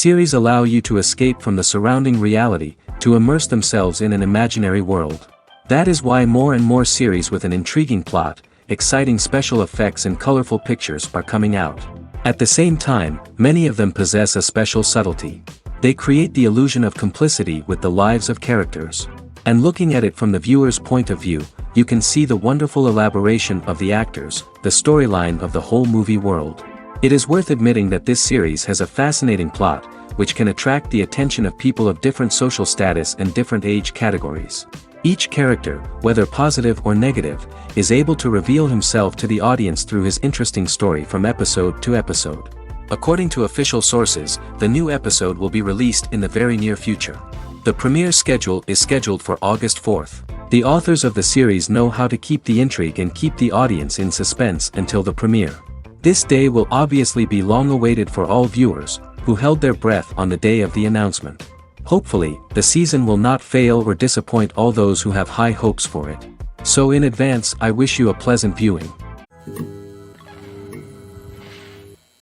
Series allow you to escape from the surrounding reality, to immerse themselves in an imaginary world. That is why more and more series with an intriguing plot, exciting special effects and colorful pictures are coming out. At the same time, many of them possess a special subtlety. They create the illusion of complicity with the lives of characters. And looking at it from the viewer's point of view, you can see the wonderful elaboration of the actors, the storyline of the whole movie world. It is worth admitting that this series has a fascinating plot, which can attract the attention of people of different social status and different age categories. Each character, whether positive or negative, is able to reveal himself to the audience through his interesting story from episode to episode. According to official sources, the new episode will be released in the very near future. The premiere schedule is scheduled for August 4th. The authors of the series know how to keep the intrigue and keep the audience in suspense until the premiere. This day will obviously be long awaited for all viewers, who held their breath on the day of the announcement. Hopefully, the season will not fail or disappoint all those who have high hopes for it. So in advance, I wish you a pleasant viewing.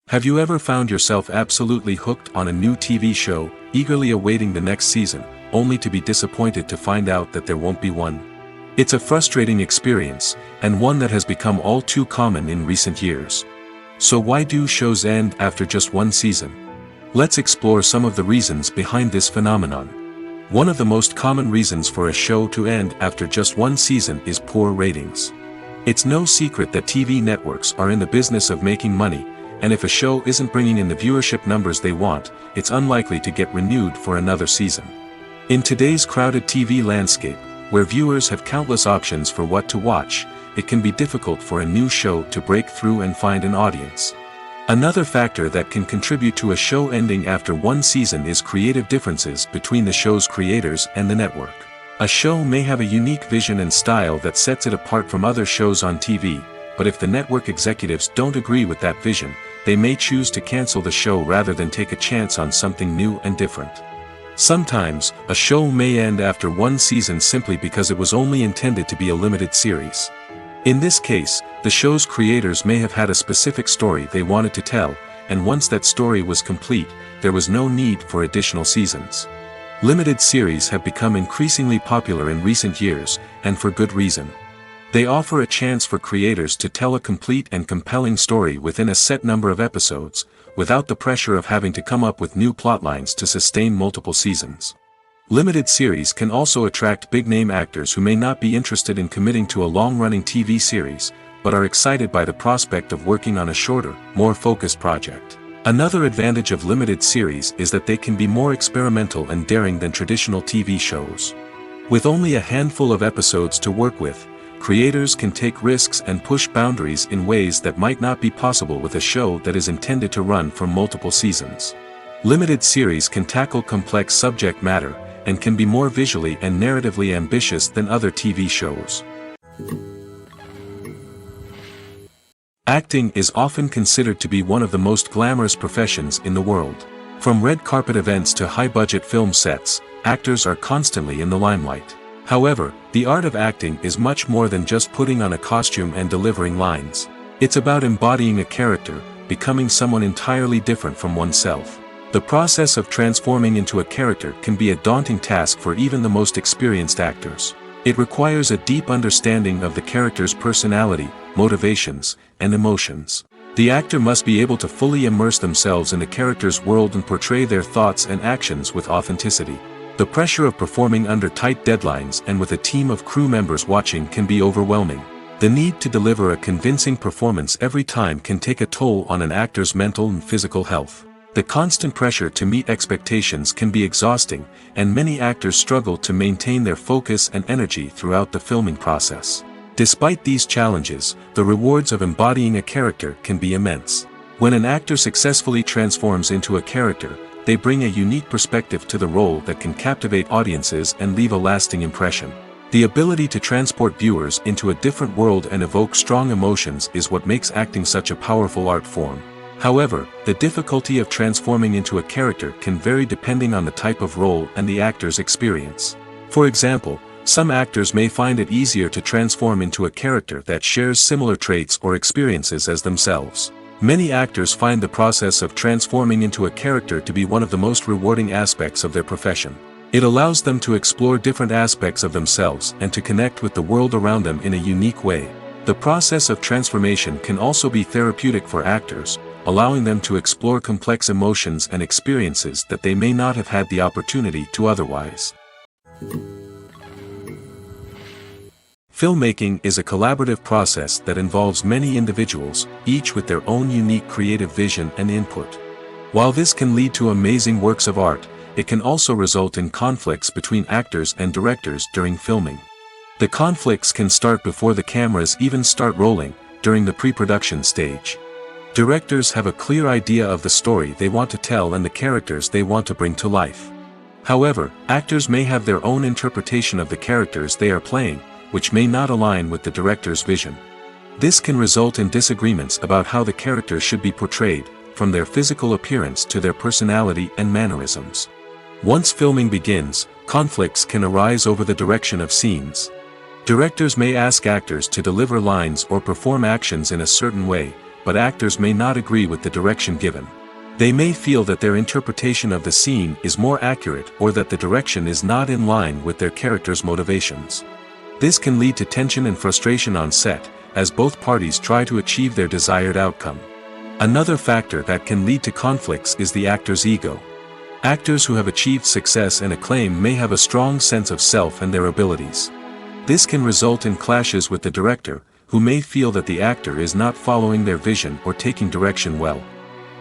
Have you ever found yourself absolutely hooked on a new TV show, eagerly awaiting the next season, only to be disappointed to find out that there won't be one? It's a frustrating experience, and one that has become all too common in recent years. So why do shows end after just one season? Let's explore some of the reasons behind this phenomenon. One of the most common reasons for a show to end after just one season is poor ratings. It's no secret that TV networks are in the business of making money, and if a show isn't bringing in the viewership numbers they want, it's unlikely to get renewed for another season. In today's crowded TV landscape, where viewers have countless options for what to watch, it can be difficult for a new show to break through and find an audience. Another factor that can contribute to a show ending after one season is creative differences between the show's creators and the network. A show may have a unique vision and style that sets it apart from other shows on TV, but if the network executives don't agree with that vision, they may choose to cancel the show rather than take a chance on something new and different. Sometimes, a show may end after one season simply because it was only intended to be a limited series. In this case, the show's creators may have had a specific story they wanted to tell, and once that story was complete, there was no need for additional seasons. Limited series have become increasingly popular in recent years, and for good reason. They offer a chance for creators to tell a complete and compelling story within a set number of episodes, without the pressure of having to come up with new plotlines to sustain multiple seasons. Limited series can also attract big-name actors who may not be interested in committing to a long-running TV series, but are excited by the prospect of working on a shorter, more focused project. Another advantage of limited series is that they can be more experimental and daring than traditional TV shows. With only a handful of episodes to work with, creators can take risks and push boundaries in ways that might not be possible with a show that is intended to run for multiple seasons. Limited series can tackle complex subject matter, and can be more visually and narratively ambitious than other TV shows. Acting is often considered to be one of the most glamorous professions in the world. From red carpet events to high-budget film sets, actors are constantly in the limelight. However, the art of acting is much more than just putting on a costume and delivering lines. It's about embodying a character, becoming someone entirely different from oneself. The process of transforming into a character can be a daunting task for even the most experienced actors. It requires a deep understanding of the character's personality, motivations, and emotions. The actor must be able to fully immerse themselves in the character's world and portray their thoughts and actions with authenticity. The pressure of performing under tight deadlines and with a team of crew members watching can be overwhelming. The need to deliver a convincing performance every time can take a toll on an actor's mental and physical health. The constant pressure to meet expectations can be exhausting, and many actors struggle to maintain their focus and energy throughout the filming process. Despite these challenges, the rewards of embodying a character can be immense. When an actor successfully transforms into a character, they bring a unique perspective to the role that can captivate audiences and leave a lasting impression. The ability to transport viewers into a different world and evoke strong emotions is what makes acting such a powerful art form. However, the difficulty of transforming into a character can vary depending on the type of role and the actor's experience. For example, some actors may find it easier to transform into a character that shares similar traits or experiences as themselves. Many actors find the process of transforming into a character to be one of the most rewarding aspects of their profession. It allows them to explore different aspects of themselves and to connect with the world around them in a unique way. The process of transformation can also be therapeutic for actors, allowing them to explore complex emotions and experiences that they may not have had the opportunity to otherwise. Filmmaking is a collaborative process that involves many individuals, each with their own unique creative vision and input. While this can lead to amazing works of art, it can also result in conflicts between actors and directors during filming. The conflicts can start before the cameras even start rolling, during the pre-production stage. Directors have a clear idea of the story they want to tell and the characters they want to bring to life. However, actors may have their own interpretation of the characters they are playing, which may not align with the director's vision. This can result in disagreements about how the characters should be portrayed, from their physical appearance to their personality and mannerisms. Once filming begins, conflicts can arise over the direction of scenes. Directors may ask actors to deliver lines or perform actions in a certain way, but actors may not agree with the direction given. They may feel that their interpretation of the scene is more accurate or that the direction is not in line with their character's motivations. This can lead to tension and frustration on set, as both parties try to achieve their desired outcome. Another factor that can lead to conflicts is the actor's ego. Actors who have achieved success and acclaim may have a strong sense of self and their abilities. This can result in clashes with the director, who may feel that the actor is not following their vision or taking direction well.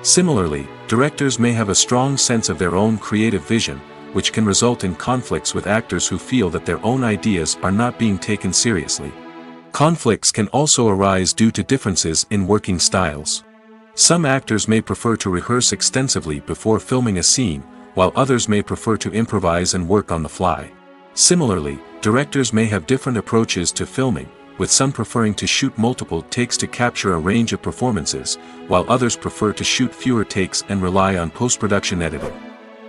Similarly, directors may have a strong sense of their own creative vision, which can result in conflicts with actors who feel that their own ideas are not being taken seriously. Conflicts can also arise due to differences in working styles. Some actors may prefer to rehearse extensively before filming a scene, while others may prefer to improvise and work on the fly. Similarly, directors may have different approaches to filming, with some preferring to shoot multiple takes to capture a range of performances, while others prefer to shoot fewer takes and rely on post-production editing.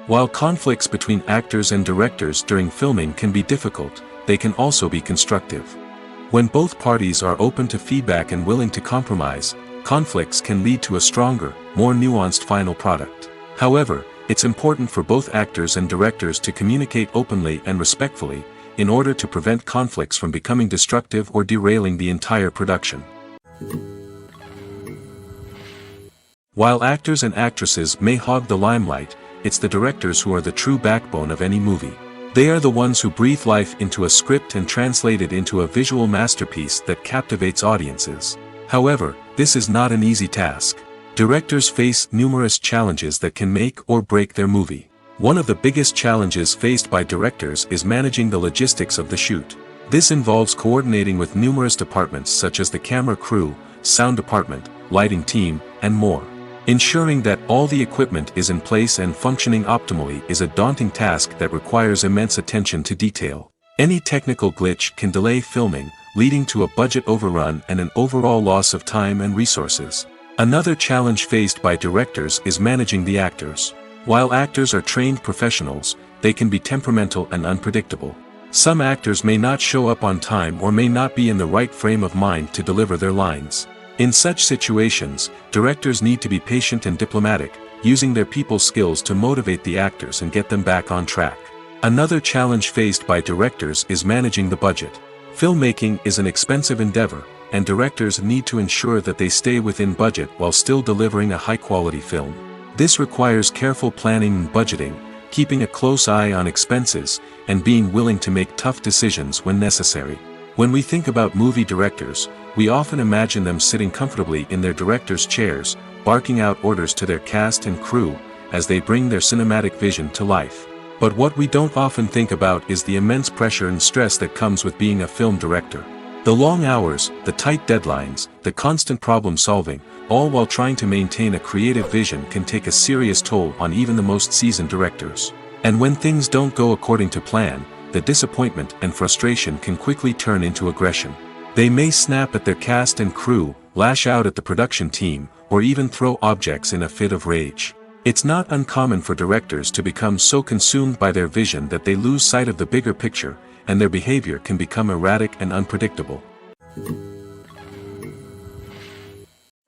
While conflicts between actors and directors during filming can be difficult, they can also be constructive. When both parties are open to feedback and willing to compromise, conflicts can lead to a stronger, more nuanced final product. However, it's important for both actors and directors to communicate openly and respectfully, in order to prevent conflicts from becoming destructive or derailing the entire production. While actors and actresses may hog the limelight, it's the directors who are the true backbone of any movie. They are the ones who breathe life into a script and translate it into a visual masterpiece that captivates audiences. However, this is not an easy task. Directors face numerous challenges that can make or break their movie. One of the biggest challenges faced by directors is managing the logistics of the shoot. This involves coordinating with numerous departments such as the camera crew, sound department, lighting team, and more. Ensuring that all the equipment is in place and functioning optimally is a daunting task that requires immense attention to detail. Any technical glitch can delay filming, leading to a budget overrun and an overall loss of time and resources. Another challenge faced by directors is managing the actors. While actors are trained professionals, they can be temperamental and unpredictable. Some actors may not show up on time or may not be in the right frame of mind to deliver their lines. In such situations, directors need to be patient and diplomatic, using their people skills to motivate the actors and get them back on track. Another challenge faced by directors is managing the budget. Filmmaking is an expensive endeavor, and directors need to ensure that they stay within budget while still delivering a high-quality film. This requires careful planning and budgeting, keeping a close eye on expenses, and being willing to make tough decisions when necessary. When we think about movie directors, we often imagine them sitting comfortably in their director's chairs, barking out orders to their cast and crew, as they bring their cinematic vision to life. But what we don't often think about is the immense pressure and stress that comes with being a film director. The long hours, the tight deadlines, the constant problem solving, all while trying to maintain a creative vision can take a serious toll on even the most seasoned directors. And when things don't go according to plan, the disappointment and frustration can quickly turn into aggression. They may snap at their cast and crew, lash out at the production team, or even throw objects in a fit of rage. It's not uncommon for directors to become so consumed by their vision that they lose sight of the bigger picture, and their behavior can become erratic and unpredictable.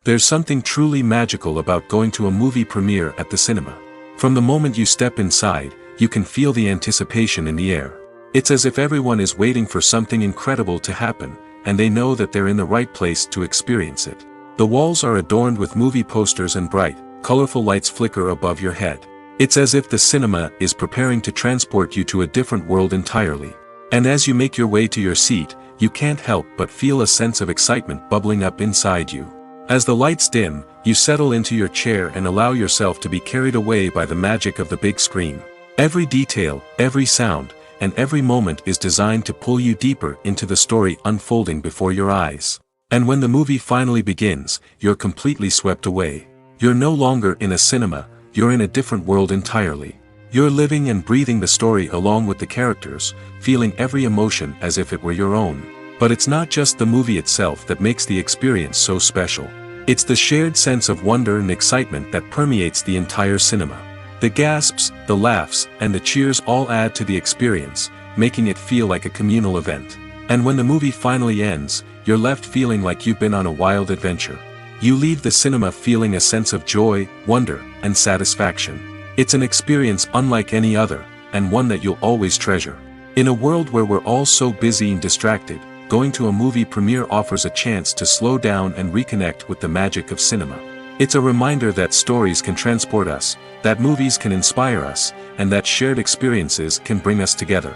There's something truly magical about going to a movie premiere at the cinema. From the moment you step inside, you can feel the anticipation in the air. It's as if everyone is waiting for something incredible to happen, and they know that they're in the right place to experience it. The walls are adorned with movie posters and bright, colorful lights flicker above your head. It's as if the cinema is preparing to transport you to a different world entirely. And as you make your way to your seat, you can't help but feel a sense of excitement bubbling up inside you. As the lights dim, you settle into your chair and allow yourself to be carried away by the magic of the big screen. Every detail, every sound, and every moment is designed to pull you deeper into the story unfolding before your eyes. And when the movie finally begins, you're completely swept away. You're no longer in a cinema, you're in a different world entirely. You're living and breathing the story along with the characters, feeling every emotion as if it were your own. But it's not just the movie itself that makes the experience so special. It's the shared sense of wonder and excitement that permeates the entire cinema. The gasps, the laughs, and the cheers all add to the experience, making it feel like a communal event. And when the movie finally ends, you're left feeling like you've been on a wild adventure. You leave the cinema feeling a sense of joy, wonder, and satisfaction. It's an experience unlike any other, and one that you'll always treasure. In a world where we're all so busy and distracted, going to a movie premiere offers a chance to slow down and reconnect with the magic of cinema. It's a reminder that stories can transport us, that movies can inspire us, and that shared experiences can bring us together.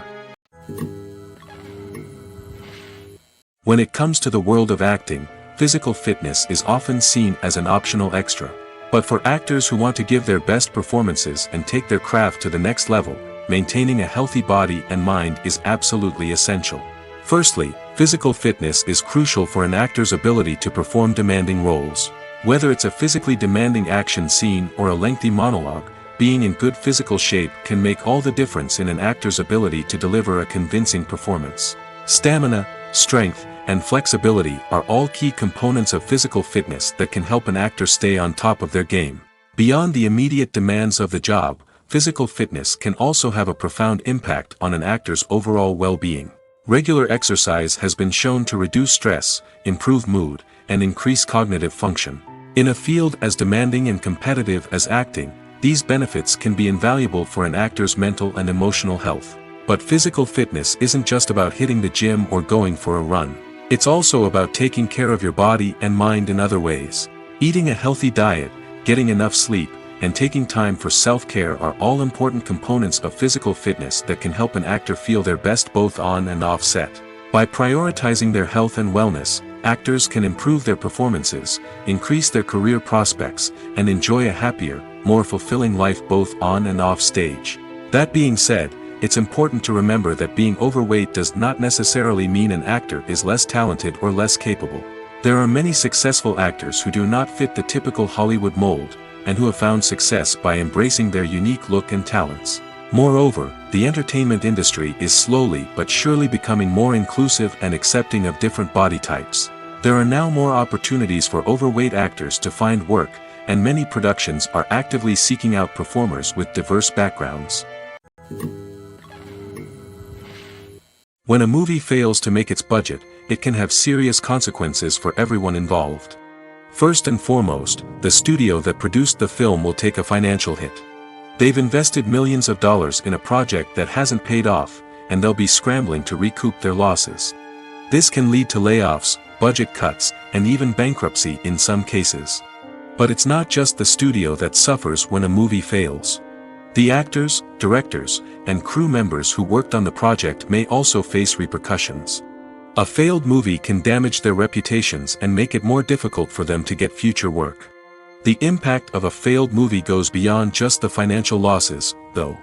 When it comes to the world of acting, physical fitness is often seen as an optional extra. But for actors who want to give their best performances and take their craft to the next level, maintaining a healthy body and mind is absolutely essential. Firstly, physical fitness is crucial for an actor's ability to perform demanding roles. Whether it's a physically demanding action scene or a lengthy monologue, being in good physical shape can make all the difference in an actor's ability to deliver a convincing performance. Stamina, strength, and flexibility are all key components of physical fitness that can help an actor stay on top of their game. Beyond the immediate demands of the job, physical fitness can also have a profound impact on an actor's overall well-being. Regular exercise has been shown to reduce stress, improve mood, and increase cognitive function. In a field as demanding and competitive as acting, these benefits can be invaluable for an actor's mental and emotional health. But physical fitness isn't just about hitting the gym or going for a run. It's also about taking care of your body and mind in other ways. Eating a healthy diet, getting enough sleep, and taking time for self-care are all important components of physical fitness that can help an actor feel their best both on and off set. By prioritizing their health and wellness, actors can improve their performances, increase their career prospects, and enjoy a happier, more fulfilling life both on and off stage. That being said, it's important to remember that being overweight does not necessarily mean an actor is less talented or less capable. There are many successful actors who do not fit the typical Hollywood mold, and who have found success by embracing their unique look and talents. Moreover, the entertainment industry is slowly but surely becoming more inclusive and accepting of different body types. There are now more opportunities for overweight actors to find work, and many productions are actively seeking out performers with diverse backgrounds. When a movie fails to make its budget, it can have serious consequences for everyone involved. First and foremost, the studio that produced the film will take a financial hit. They've invested millions of dollars in a project that hasn't paid off, and they'll be scrambling to recoup their losses. This can lead to layoffs, budget cuts, and even bankruptcy in some cases. But it's not just the studio that suffers when a movie fails. The actors, directors, and crew members who worked on the project may also face repercussions. A failed movie can damage their reputations and make it more difficult for them to get future work. The impact of a failed movie goes beyond just the financial losses, though.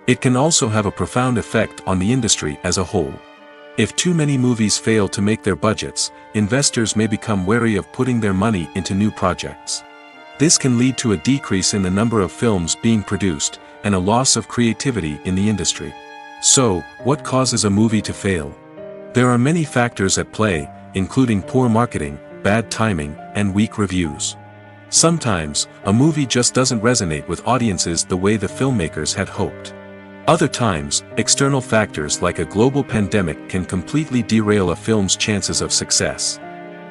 It can also have a profound effect on the industry as a whole. If too many movies fail to make their budgets, investors may become wary of putting their money into new projects. This can lead to a decrease in the number of films being produced, and a loss of creativity in the industry. So, what causes a movie to fail? There are many factors at play, including poor marketing, bad timing, and weak reviews. Sometimes, a movie just doesn't resonate with audiences the way the filmmakers had hoped. Other times, external factors like a global pandemic can completely derail a film's chances of success.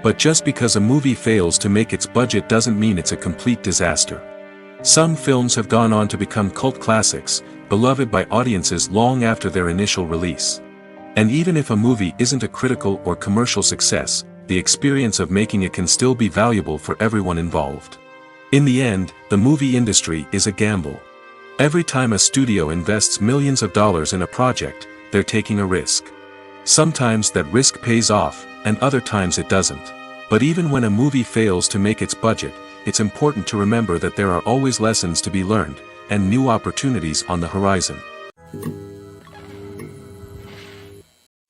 But just because a movie fails to make its budget doesn't mean it's a complete disaster. Some films have gone on to become cult classics, beloved by audiences long after their initial release. And even if a movie isn't a critical or commercial success, the experience of making it can still be valuable for everyone involved. In the end, the movie industry is a gamble. Every time a studio invests millions of dollars in a project, they're taking a risk. Sometimes that risk pays off, and other times it doesn't. But even when a movie fails to make its budget, it's important to remember that there are always lessons to be learned, and new opportunities on the horizon.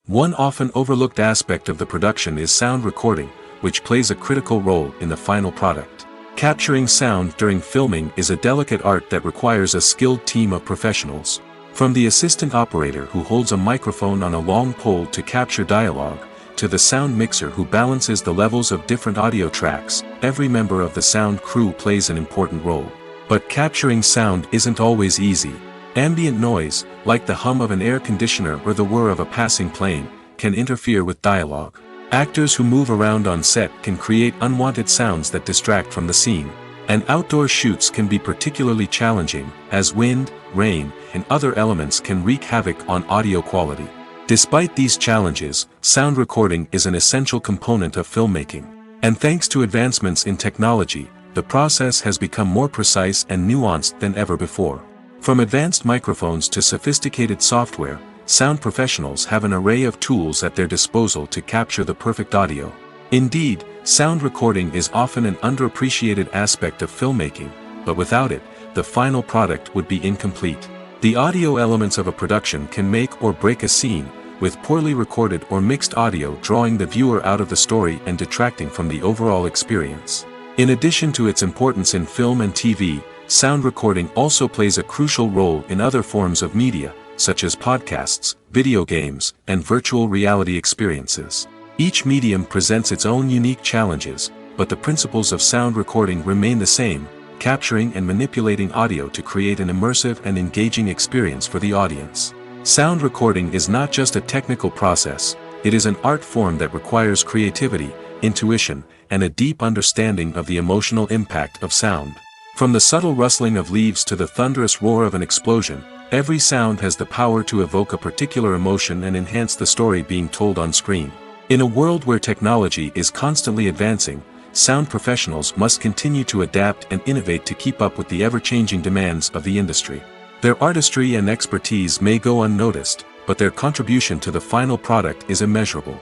One often overlooked aspect of the production is sound recording, which plays a critical role in the final product. Capturing sound during filming is a delicate art that requires a skilled team of professionals. From the assistant operator who holds a microphone on a long pole to capture dialogue, to the sound mixer who balances the levels of different audio tracks, every member of the sound crew plays an important role. But capturing sound isn't always easy. Ambient noise, like the hum of an air conditioner or the whir of a passing plane, can interfere with dialogue. Actors who move around on set can create unwanted sounds that distract from the scene. And outdoor shoots can be particularly challenging, as wind, rain, and other elements can wreak havoc on audio quality. Despite these challenges, sound recording is an essential component of filmmaking. And thanks to advancements in technology, the process has become more precise and nuanced than ever before. From advanced microphones to sophisticated software, sound professionals have an array of tools at their disposal to capture the perfect audio. Indeed, sound recording is often an underappreciated aspect of filmmaking, but without it, the final product would be incomplete. The audio elements of a production can make or break a scene, with poorly recorded or mixed audio drawing the viewer out of the story and detracting from the overall experience. In addition to its importance in film and TV, sound recording also plays a crucial role in other forms of media, such as podcasts, video games, and virtual reality experiences. Each medium presents its own unique challenges, but the principles of sound recording remain the same, capturing and manipulating audio to create an immersive and engaging experience for the audience. Sound recording is not just a technical process, it is an art form that requires creativity, intuition, and a deep understanding of the emotional impact of sound. From the subtle rustling of leaves to the thunderous roar of an explosion, every sound has the power to evoke a particular emotion and enhance the story being told on screen. In a world where technology is constantly advancing, sound professionals must continue to adapt and innovate to keep up with the ever-changing demands of the industry. Their artistry and expertise may go unnoticed, but their contribution to the final product is immeasurable.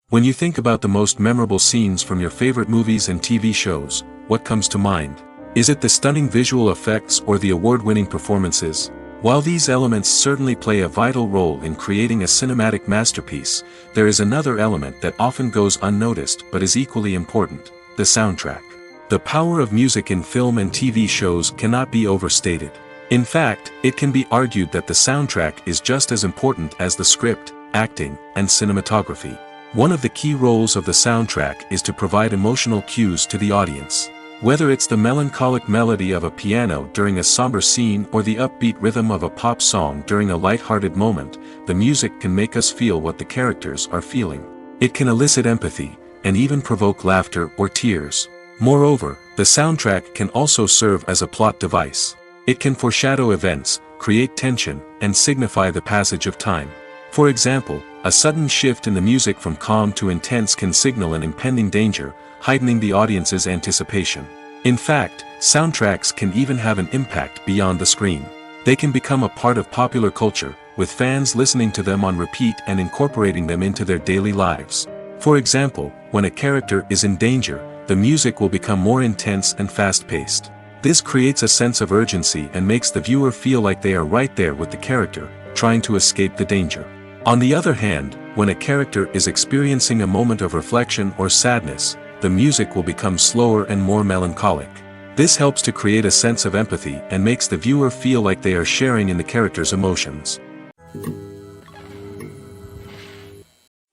When you think about the most memorable scenes from your favorite movies and TV shows, what comes to mind? Is it the stunning visual effects or the award-winning performances? While these elements certainly play a vital role in creating a cinematic masterpiece, there is another element that often goes unnoticed but is equally important: the soundtrack. The power of music in film and TV shows cannot be overstated. In fact, it can be argued that the soundtrack is just as important as the script, acting, and cinematography. One of the key roles of the soundtrack is to provide emotional cues to the audience. Whether it's the melancholic melody of a piano during a somber scene or the upbeat rhythm of a pop song during a light-hearted moment, the music can make us feel what the characters are feeling. It can elicit empathy, and even provoke laughter or tears. Moreover, the soundtrack can also serve as a plot device. It can foreshadow events, create tension, and signify the passage of time. For example, a sudden shift in the music from calm to intense can signal an impending danger, heightening the audience's anticipation. In fact, soundtracks can even have an impact beyond the screen. They can become a part of popular culture, with fans listening to them on repeat and incorporating them into their daily lives. For example, when a character is in danger, the music will become more intense and fast-paced. This creates a sense of urgency and makes the viewer feel like they are right there with the character, trying to escape the danger. On the other hand, when a character is experiencing a moment of reflection or sadness, the music will become slower and more melancholic. This helps to create a sense of empathy and makes the viewer feel like they are sharing in the character's emotions.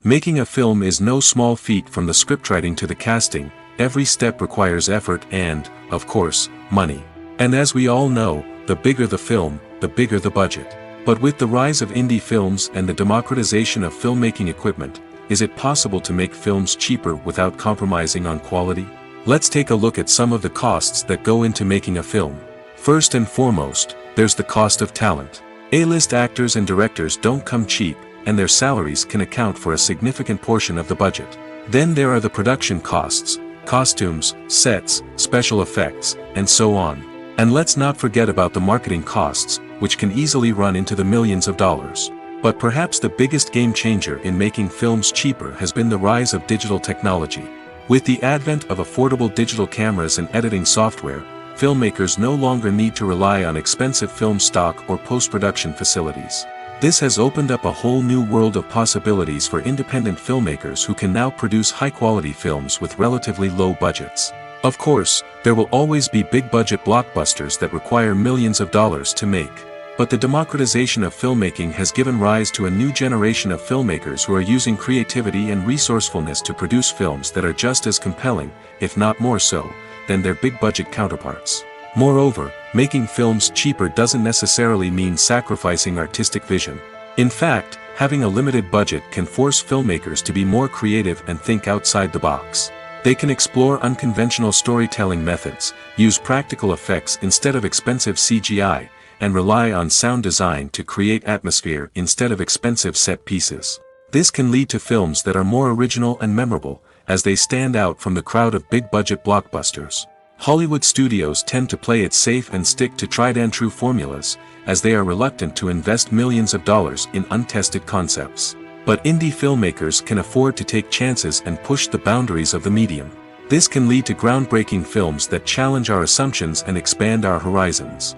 Making a film is no small feat. From the scriptwriting to the casting, every step requires effort and, of course, money. And as we all know, the bigger the film, the bigger the budget. But with the rise of indie films and the democratization of filmmaking equipment, is it possible to make films cheaper without compromising on quality? Let's take a look at some of the costs that go into making a film. First and foremost, there's the cost of talent. A-list actors and directors don't come cheap, and their salaries can account for a significant portion of the budget. Then there are the production costs, costumes, sets, special effects, and so on. And let's not forget about the marketing costs, which can easily run into the millions of dollars. But perhaps the biggest game changer in making films cheaper has been the rise of digital technology. With the advent of affordable digital cameras and editing software, filmmakers no longer need to rely on expensive film stock or post-production facilities. This has opened up a whole new world of possibilities for independent filmmakers who can now produce high-quality films with relatively low budgets. Of course, there will always be big-budget blockbusters that require millions of dollars to make. But the democratization of filmmaking has given rise to a new generation of filmmakers who are using creativity and resourcefulness to produce films that are just as compelling, if not more so, than their big-budget counterparts. Moreover, making films cheaper doesn't necessarily mean sacrificing artistic vision. In fact, having a limited budget can force filmmakers to be more creative and think outside the box. They can explore unconventional storytelling methods, use practical effects instead of expensive CGI, and rely on sound design to create atmosphere instead of expensive set pieces. This can lead to films that are more original and memorable, as they stand out from the crowd of big-budget blockbusters. Hollywood studios tend to play it safe and stick to tried-and-true formulas, as they are reluctant to invest millions of dollars in untested concepts. But indie filmmakers can afford to take chances and push the boundaries of the medium. This can lead to groundbreaking films that challenge our assumptions and expand our horizons.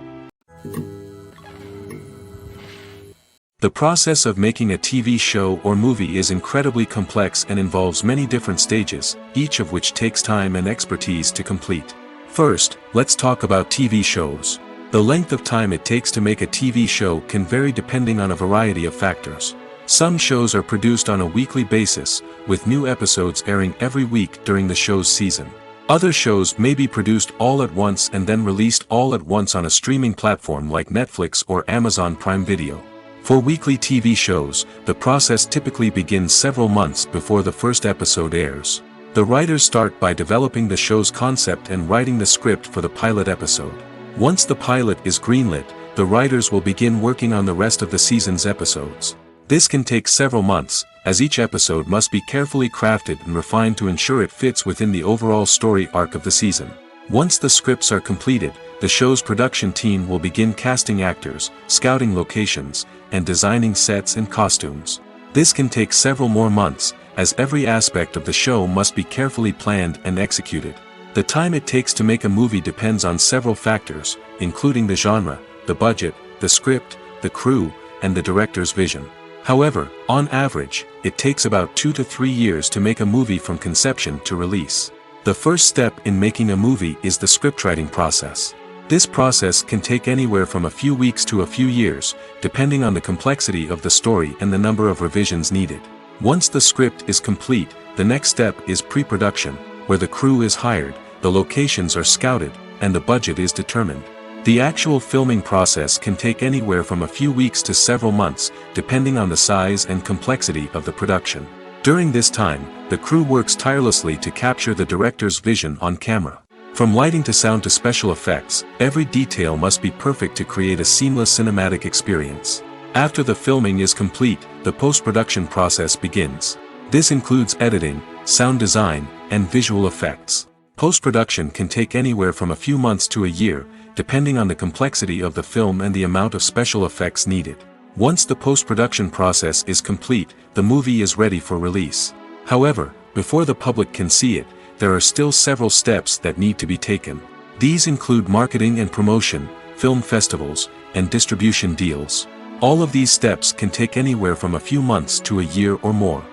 The process of making a TV show or movie is incredibly complex and involves many different stages, each of which takes time and expertise to complete. First, let's talk about TV shows. The length of time it takes to make a TV show can vary depending on a variety of factors. Some shows are produced on a weekly basis, with new episodes airing every week during the show's season. Other shows may be produced all at once and then released all at once on a streaming platform like Netflix or Amazon Prime Video. For weekly TV shows, the process typically begins several months before the first episode airs. The writers start by developing the show's concept and writing the script for the pilot episode. Once the pilot is greenlit, the writers will begin working on the rest of the season's episodes. This can take several months, as each episode must be carefully crafted and refined to ensure it fits within the overall story arc of the season. Once the scripts are completed, the show's production team will begin casting actors, scouting locations, and designing sets and costumes. This can take several more months, as every aspect of the show must be carefully planned and executed. The time it takes to make a movie depends on several factors, including the genre, the budget, the script, the crew, and the director's vision. However, on average, it takes about 2 to 3 years to make a movie from conception to release. The first step in making a movie is the scriptwriting process. This process can take anywhere from a few weeks to a few years, depending on the complexity of the story and the number of revisions needed. Once the script is complete, the next step is pre-production, where the crew is hired, the locations are scouted, and the budget is determined. The actual filming process can take anywhere from a few weeks to several months, depending on the size and complexity of the production. During this time, the crew works tirelessly to capture the director's vision on camera. From lighting to sound to special effects, every detail must be perfect to create a seamless cinematic experience. After the filming is complete, the post-production process begins. This includes editing, sound design, and visual effects. Post-production can take anywhere from a few months to a year, depending on the complexity of the film and the amount of special effects needed. Once the post-production process is complete, the movie is ready for release. However, before the public can see it, there are still several steps that need to be taken. These include marketing and promotion, film festivals, and distribution deals. All of these steps can take anywhere from a few months to a year or more.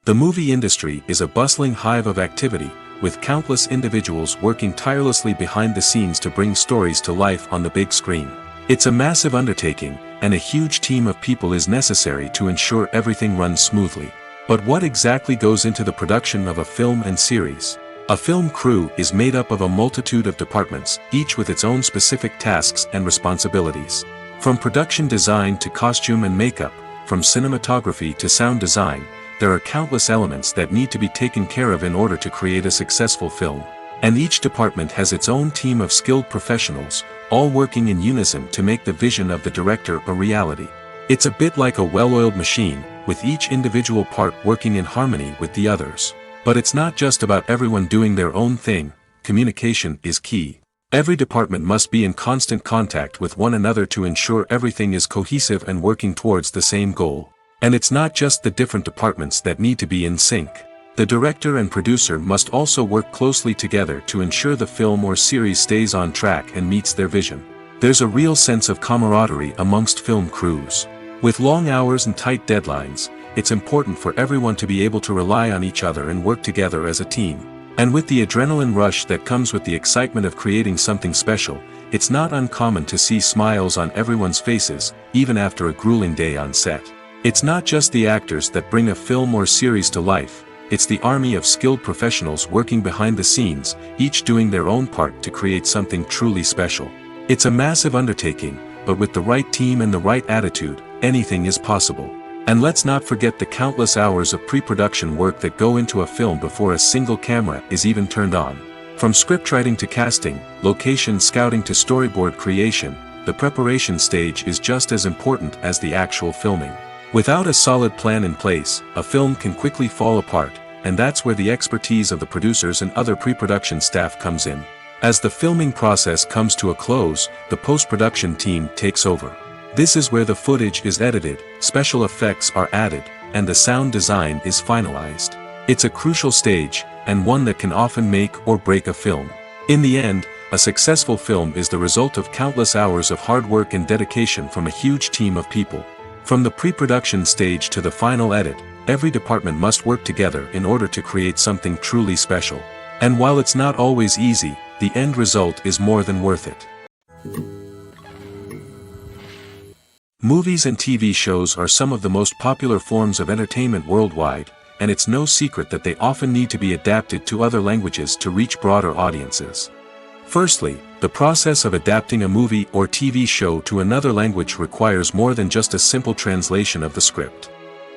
The movie industry is a bustling hive of activity, with countless individuals working tirelessly behind the scenes to bring stories to life on the big screen. It's a massive undertaking, and a huge team of people is necessary to ensure everything runs smoothly. But what exactly goes into the production of a film and series? A film crew is made up of a multitude of departments, each with its own specific tasks and responsibilities. From production design to costume and makeup, from cinematography to sound design, there are countless elements that need to be taken care of in order to create a successful film. And each department has its own team of skilled professionals, all working in unison to make the vision of the director a reality. It's a bit like a well-oiled machine, with each individual part working in harmony with the others. But it's not just about everyone doing their own thing. Communication is key. Every department must be in constant contact with one another to ensure everything is cohesive and working towards the same goal. And it's not just the different departments that need to be in sync. The director and producer must also work closely together to ensure the film or series stays on track and meets their vision. There's a real sense of camaraderie amongst film crews. With long hours and tight deadlines, it's important for everyone to be able to rely on each other and work together as a team. And with the adrenaline rush that comes with the excitement of creating something special, it's not uncommon to see smiles on everyone's faces, even after a grueling day on set. It's not just the actors that bring a film or series to life. It's the army of skilled professionals working behind the scenes, each doing their own part to create something truly special. It's a massive undertaking, but with the right team and the right attitude, anything is possible. And let's not forget the countless hours of pre-production work that go into a film before a single camera is even turned on. From scriptwriting to casting, location scouting to storyboard creation, the preparation stage is just as important as the actual filming. Without a solid plan in place, a film can quickly fall apart, and that's where the expertise of the producers and other pre-production staff comes in. As the filming process comes to a close, the post-production team takes over. This is where the footage is edited, special effects are added, and the sound design is finalized. It's a crucial stage, and one that can often make or break a film. In the end, a successful film is the result of countless hours of hard work and dedication from a huge team of people. From the pre-production stage to the final edit, every department must work together in order to create something truly special. And while it's not always easy, the end result is more than worth it. Movies and TV shows are some of the most popular forms of entertainment worldwide, and it's no secret that they often need to be adapted to other languages to reach broader audiences. Firstly, the process of adapting a movie or TV show to another language requires more than just a simple translation of the script.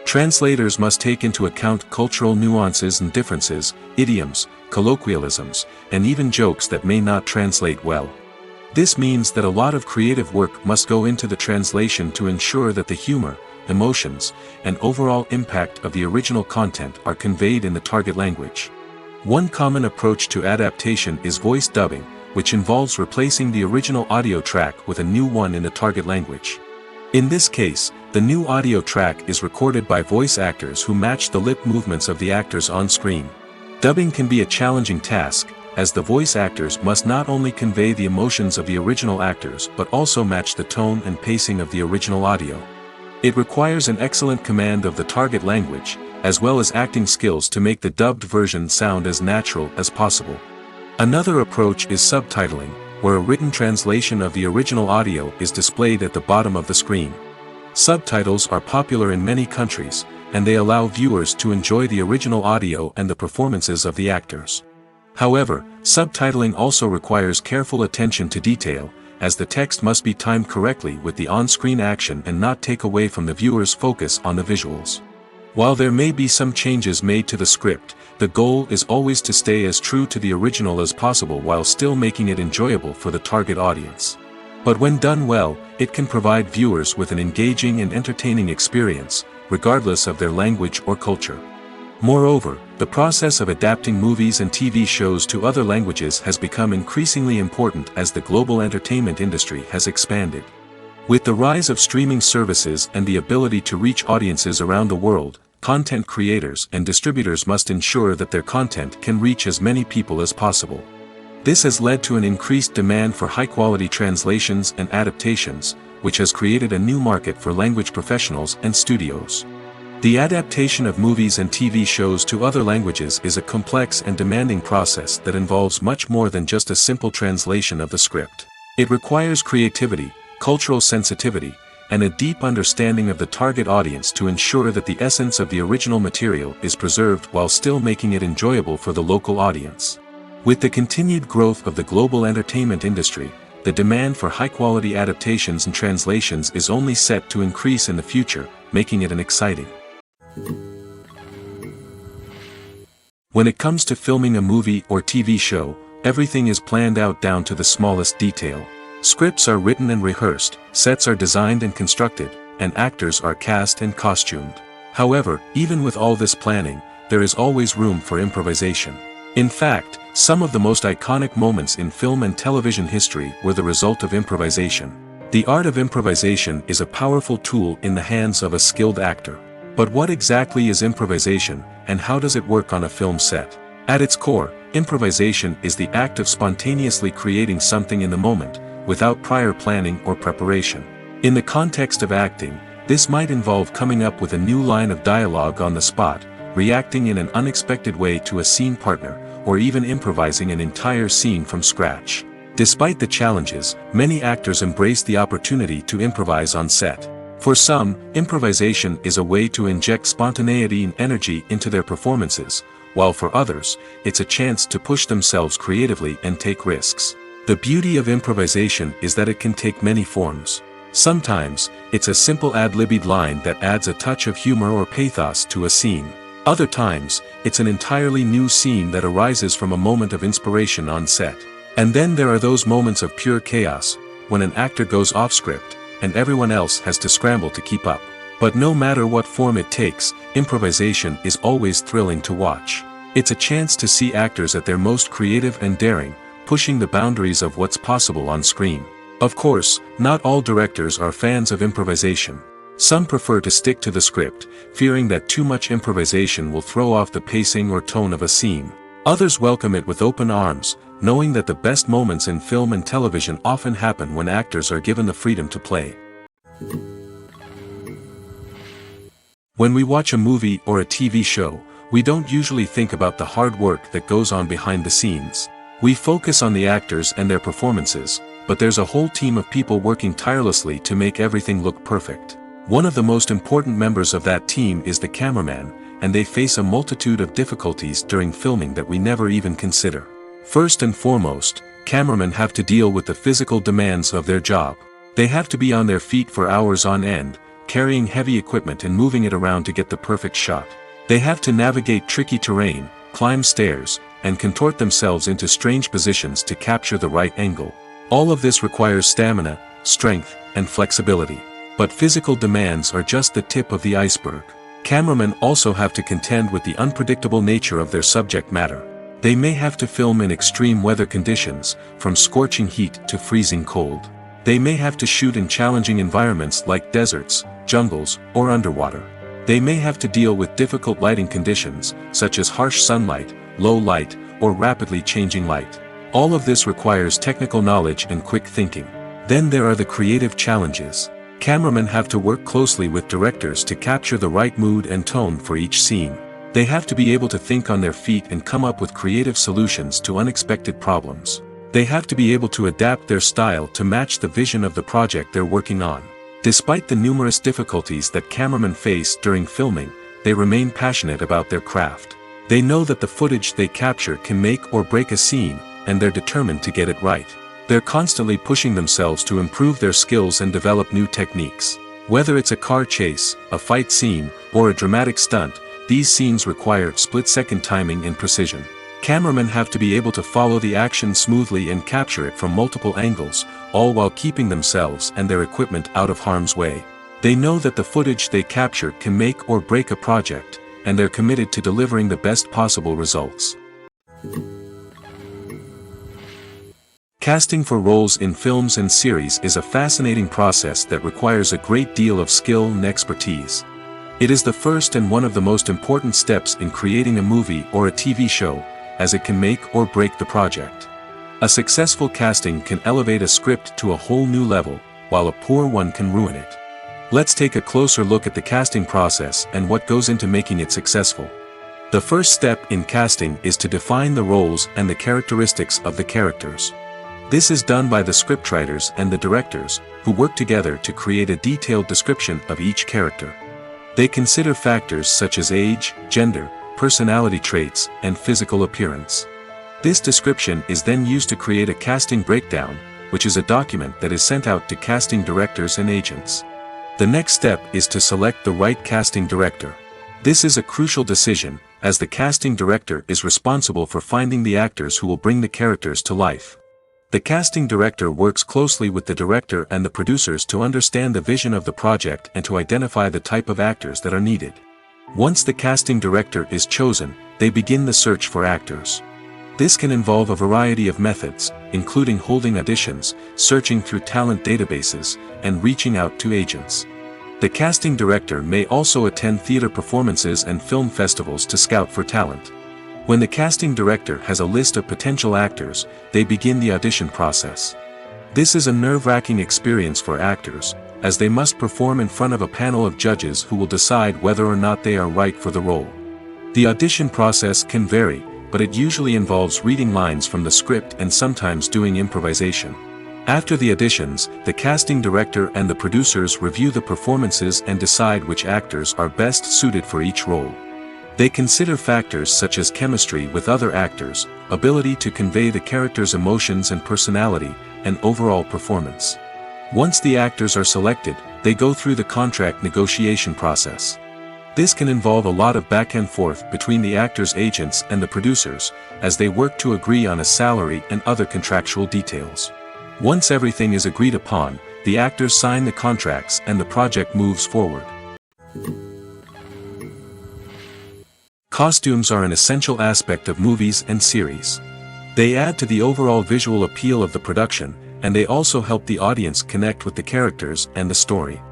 Translators must take into account cultural nuances and differences, idioms, colloquialisms, and even jokes that may not translate well. This means that a lot of creative work must go into the translation to ensure that the humor, emotions, and overall impact of the original content are conveyed in the target language. One common approach to adaptation is voice dubbing, which involves replacing the original audio track with a new one in the target language. In this case, the new audio track is recorded by voice actors who match the lip movements of the actors on screen. Dubbing can be a challenging task, as the voice actors must not only convey the emotions of the original actors but also match the tone and pacing of the original audio. It requires an excellent command of the target language, as well as acting skills to make the dubbed version sound as natural as possible. Another approach is subtitling, where a written translation of the original audio is displayed at the bottom of the screen. Subtitles are popular in many countries, and they allow viewers to enjoy the original audio and the performances of the actors. However, subtitling also requires careful attention to detail, as the text must be timed correctly with the on-screen action and not take away from the viewer's focus on the visuals. While there may be some changes made to the script, the goal is always to stay as true to the original as possible while still making it enjoyable for the target audience. But when done well, it can provide viewers with an engaging and entertaining experience, regardless of their language or culture. Moreover, the process of adapting movies and TV shows to other languages has become increasingly important as the global entertainment industry has expanded. With the rise of streaming services and the ability to reach audiences around the world, content creators and distributors must ensure that their content can reach as many people as possible. This has led to an increased demand for high-quality translations and adaptations, which has created a new market for language professionals and studios. The adaptation of movies and TV shows to other languages is a complex and demanding process that involves much more than just a simple translation of the script. It requires creativity, cultural sensitivity, and a deep understanding of the target audience to ensure that the essence of the original material is preserved while still making it enjoyable for the local audience. With the continued growth of the global entertainment industry, the demand for high-quality adaptations and translations is only set to increase in the future, making it an exciting. When it comes to filming a movie or TV show, everything is planned out down to the smallest detail. Scripts are written and rehearsed, sets are designed and constructed, and actors are cast and costumed. However, even with all this planning, there is always room for improvisation. In fact, some of the most iconic moments in film and television history were the result of improvisation. The art of improvisation is a powerful tool in the hands of a skilled actor. But what exactly is improvisation, and how does it work on a film set? At its core, improvisation is the act of spontaneously creating something in the moment, without prior planning or preparation. In the context of acting, this might involve coming up with a new line of dialogue on the spot, reacting in an unexpected way to a scene partner, or even improvising an entire scene from scratch. Despite the challenges, many actors embrace the opportunity to improvise on set. For some, improvisation is a way to inject spontaneity and energy into their performances, while for others, it's a chance to push themselves creatively and take risks. The beauty of improvisation is that it can take many forms. Sometimes, it's a simple ad-libbed line that adds a touch of humor or pathos to a scene. Other times, it's an entirely new scene that arises from a moment of inspiration on set. And then there are those moments of pure chaos, when an actor goes off script, and everyone else has to scramble to keep up. But no matter what form it takes, improvisation is always thrilling to watch. It's a chance to see actors at their most creative and daring, pushing the boundaries of what's possible on screen. Of course, not all directors are fans of improvisation. Some prefer to stick to the script, fearing that too much improvisation will throw off the pacing or tone of a scene. Others welcome it with open arms, knowing that the best moments in film and television often happen when actors are given the freedom to play. When we watch a movie or a TV show, we don't usually think about the hard work that goes on behind the scenes. We focus on the actors and their performances, but there's a whole team of people working tirelessly to make everything look perfect. One of the most important members of that team is the cameraman, and they face a multitude of difficulties during filming that we never even consider. First and foremost, cameramen have to deal with the physical demands of their job. They have to be on their feet for hours on end, carrying heavy equipment and moving it around to get the perfect shot. They have to navigate tricky terrain, climb stairs, and contort themselves into strange positions to capture the right angle. All of this requires stamina, strength, and flexibility. But physical demands are just the tip of the iceberg. Cameramen also have to contend with the unpredictable nature of their subject matter. They may have to film in extreme weather conditions, from scorching heat to freezing cold. They may have to shoot in challenging environments like deserts, jungles, or underwater. They may have to deal with difficult lighting conditions, such as harsh sunlight, low light, or rapidly changing light. All of this requires technical knowledge and quick thinking. Then there are the creative challenges. Cameramen have to work closely with directors to capture the right mood and tone for each scene. They have to be able to think on their feet and come up with creative solutions to unexpected problems. They have to be able to adapt their style to match the vision of the project they're working on. Despite the numerous difficulties that cameramen face during filming, they remain passionate about their craft. They know that the footage they capture can make or break a scene, and they're determined to get it right. They're constantly pushing themselves to improve their skills and develop new techniques. Whether it's a car chase, a fight scene, or a dramatic stunt, these scenes require split-second timing and precision. Cameramen have to be able to follow the action smoothly and capture it from multiple angles, all while keeping themselves and their equipment out of harm's way. They know that the footage they capture can make or break a project, and they're committed to delivering the best possible results. Casting for roles in films and series is a fascinating process that requires a great deal of skill and expertise. It is the first and one of the most important steps in creating a movie or a TV show, as it can make or break the project. A successful casting can elevate a script to a whole new level, while a poor one can ruin it. Let's take a closer look at the casting process and what goes into making it successful. The first step in casting is to define the roles and the characteristics of the characters. This is done by the scriptwriters and the directors, who work together to create a detailed description of each character. They consider factors such as age, gender, personality traits, and physical appearance. This description is then used to create a casting breakdown, which is a document that is sent out to casting directors and agents. The next step is to select the right casting director. This is a crucial decision, as the casting director is responsible for finding the actors who will bring the characters to life. The casting director works closely with the director and the producers to understand the vision of the project and to identify the type of actors that are needed. Once the casting director is chosen, they begin the search for actors. This can involve a variety of methods, including holding auditions, searching through talent databases, and reaching out to agents. The casting director may also attend theater performances and film festivals to scout for talent. When the casting director has a list of potential actors, they begin the audition process. This is a nerve-wracking experience for actors, as they must perform in front of a panel of judges who will decide whether or not they are right for the role. The audition process can vary, but it usually involves reading lines from the script and sometimes doing improvisation. After the auditions, the casting director and the producers review the performances and decide which actors are best suited for each role. They consider factors such as chemistry with other actors, ability to convey the character's emotions and personality, and overall performance. Once the actors are selected, they go through the contract negotiation process. This can involve a lot of back and forth between the actors' agents and the producers, as they work to agree on a salary and other contractual details. Once everything is agreed upon, the actors sign the contracts and the project moves forward. Costumes are an essential aspect of movies and series. They add to the overall visual appeal of the production, and they also help the audience connect with the characters and the story.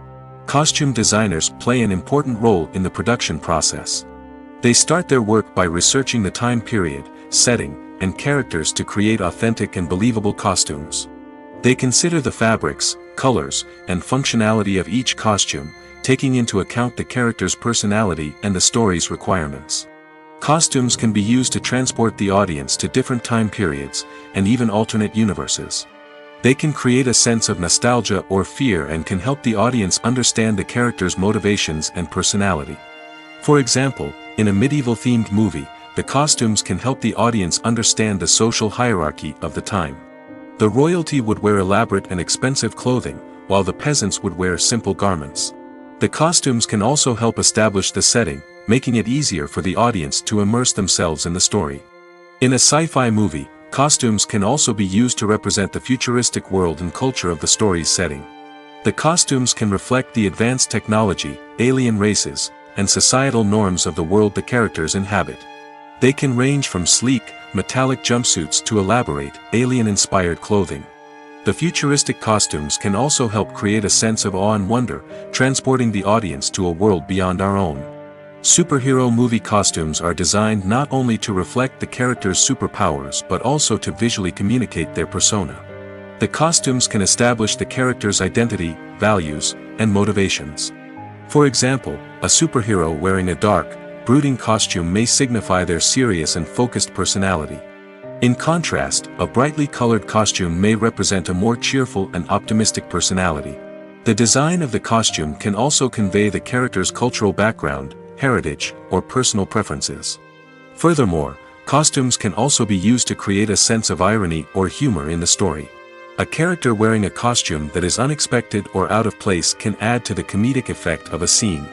Costume designers play an important role in the production process. They start their work by researching the time period, setting, and characters to create authentic and believable costumes. They consider the fabrics, colors, and functionality of each costume, taking into account the character's personality and the story's requirements. Costumes can be used to transport the audience to different time periods, and even alternate universes. They can create a sense of nostalgia or fear and can help the audience understand the character's motivations and personality. For example, in a medieval-themed movie, the costumes can help the audience understand the social hierarchy of the time. The royalty would wear elaborate and expensive clothing, while the peasants would wear simple garments. The costumes can also help establish the setting, making it easier for the audience to immerse themselves in the story. In a sci-fi movie, costumes can also be used to represent the futuristic world and culture of the story's setting. The costumes can reflect the advanced technology, alien races, and societal norms of the world the characters inhabit. They can range from sleek, metallic jumpsuits to elaborate, alien-inspired clothing. The futuristic costumes can also help create a sense of awe and wonder, transporting the audience to a world beyond our own. Superhero movie costumes are designed not only to reflect the character's superpowers but also to visually communicate their persona. The costumes can establish the character's identity, values, and motivations. For example, a superhero wearing a dark, brooding costume may signify their serious and focused personality. In contrast, a brightly colored costume may represent a more cheerful and optimistic personality. The design of the costume can also convey the character's cultural background, heritage, or personal preferences. Furthermore, costumes can also be used to create a sense of irony or humor in the story. A character wearing a costume that is unexpected or out of place can add to the comedic effect of a scene.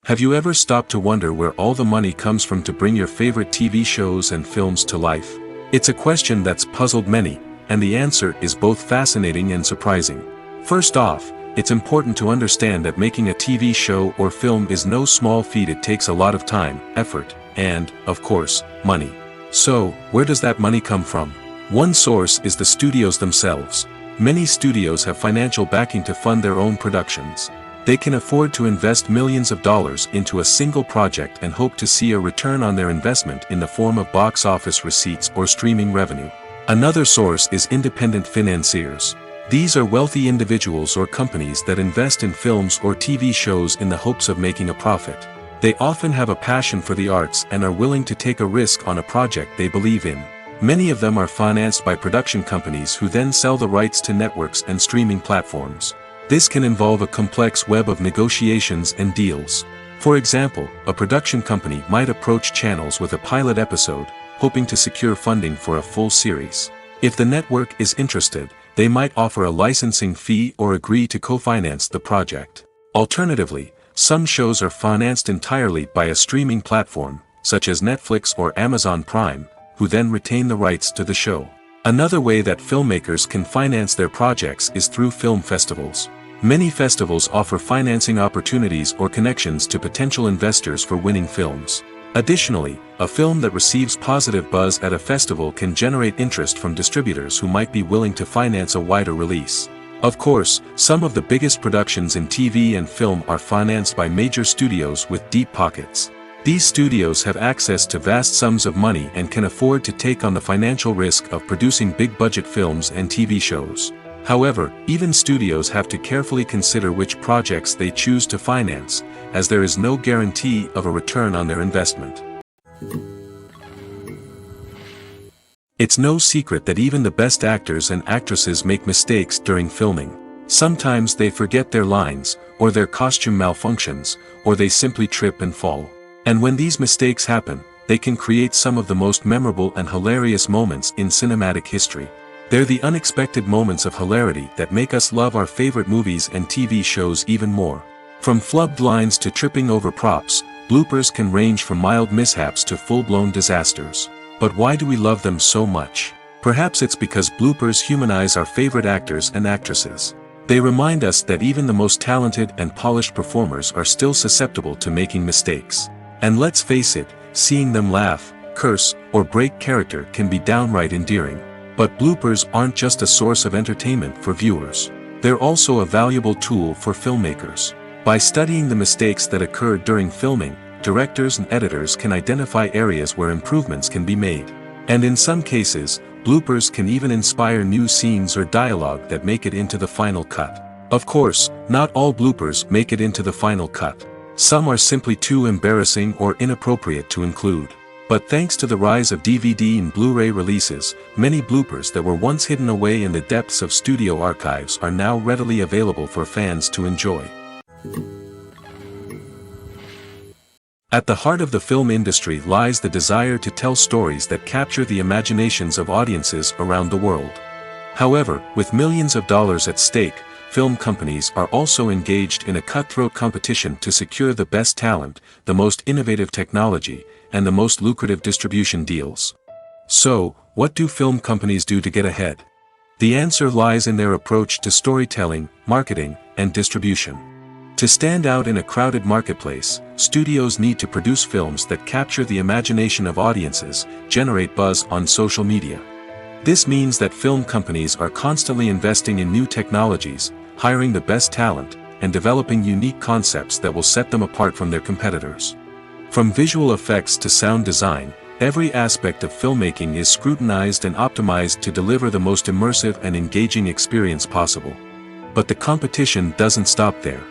Have you ever stopped to wonder where all the money comes from to bring your favorite TV shows and films to life? It's a question that's puzzled many, and the answer is both fascinating and surprising. First off, it's important to understand that making a TV show or film is no small feat. It takes a lot of time, effort, and, of course, money. So, where does that money come from? One source is the studios themselves. Many studios have financial backing to fund their own productions. They can afford to invest millions of dollars into a single project and hope to see a return on their investment in the form of box office receipts or streaming revenue. Another source is independent financiers. These are wealthy individuals or companies that invest in films or TV shows in the hopes of making a profit. They often have a passion for the arts and are willing to take a risk on a project they believe in. Many of them are financed by production companies who then sell the rights to networks and streaming platforms. This can involve a complex web of negotiations and deals. For example, a production company might approach channels with a pilot episode, hoping to secure funding for a full series. If the network is interested, they might offer a licensing fee or agree to co-finance the project. Alternatively, some shows are financed entirely by a streaming platform, such as Netflix or Amazon Prime, who then retain the rights to the show. Another way that filmmakers can finance their projects is through film festivals. Many festivals offer financing opportunities or connections to potential investors for winning films. Additionally, a film that receives positive buzz at a festival can generate interest from distributors who might be willing to finance a wider release. Of course, some of the biggest productions in TV and film are financed by major studios with deep pockets. These studios have access to vast sums of money and can afford to take on the financial risk of producing big-budget films and TV shows. However, even studios have to carefully consider which projects they choose to finance, as there is no guarantee of a return on their investment. It's no secret that even the best actors and actresses make mistakes during filming. Sometimes they forget their lines, or their costume malfunctions, or they simply trip and fall. And when these mistakes happen, they can create some of the most memorable and hilarious moments in cinematic history. They're the unexpected moments of hilarity that make us love our favorite movies and TV shows even more. From flubbed lines to tripping over props, bloopers can range from mild mishaps to full-blown disasters. But why do we love them so much? Perhaps it's because bloopers humanize our favorite actors and actresses. They remind us that even the most talented and polished performers are still susceptible to making mistakes. And let's face it, seeing them laugh, curse, or break character can be downright endearing. But bloopers aren't just a source of entertainment for viewers. They're also a valuable tool for filmmakers. By studying the mistakes that occurred during filming, directors and editors can identify areas where improvements can be made. And in some cases, bloopers can even inspire new scenes or dialogue that make it into the final cut. Of course, not all bloopers make it into the final cut. Some are simply too embarrassing or inappropriate to include. But thanks to the rise of DVD and Blu-ray releases, many bloopers that were once hidden away in the depths of studio archives are now readily available for fans to enjoy. At the heart of the film industry lies the desire to tell stories that capture the imaginations of audiences around the world. However, with millions of dollars at stake, film companies are also engaged in a cutthroat competition to secure the best talent, the most innovative technology, and the most lucrative distribution deals. So, what do film companies do to get ahead? The answer lies in their approach to storytelling, marketing, and distribution. To stand out in a crowded marketplace, studios need to produce films that capture the imagination of audiences, generate buzz on social media. This means that film companies are constantly investing in new technologies, hiring the best talent, and developing unique concepts that will set them apart from their competitors. From visual effects to sound design, every aspect of filmmaking is scrutinized and optimized to deliver the most immersive and engaging experience possible. But the competition doesn't stop there.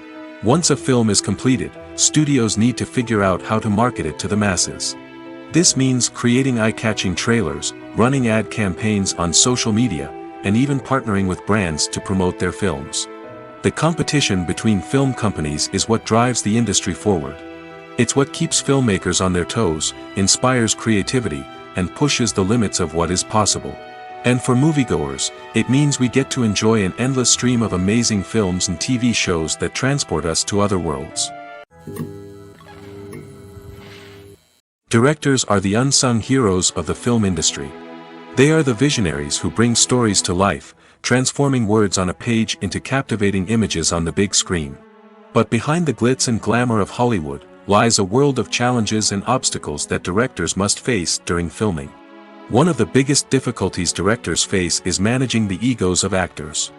Once a film is completed, studios need to figure out how to market it to the masses. This means creating eye-catching trailers, running ad campaigns on social media, and even partnering with brands to promote their films. The competition between film companies is what drives the industry forward. It's what keeps filmmakers on their toes, inspires creativity, and pushes the limits of what is possible. And for moviegoers, it means we get to enjoy an endless stream of amazing films and TV shows that transport us to other worlds. Directors are the unsung heroes of the film industry. They are the visionaries who bring stories to life, transforming words on a page into captivating images on the big screen. But behind the glitz and glamour of Hollywood lies a world of challenges and obstacles that directors must face during filming. One of the biggest difficulties directors face is managing the egos of actors.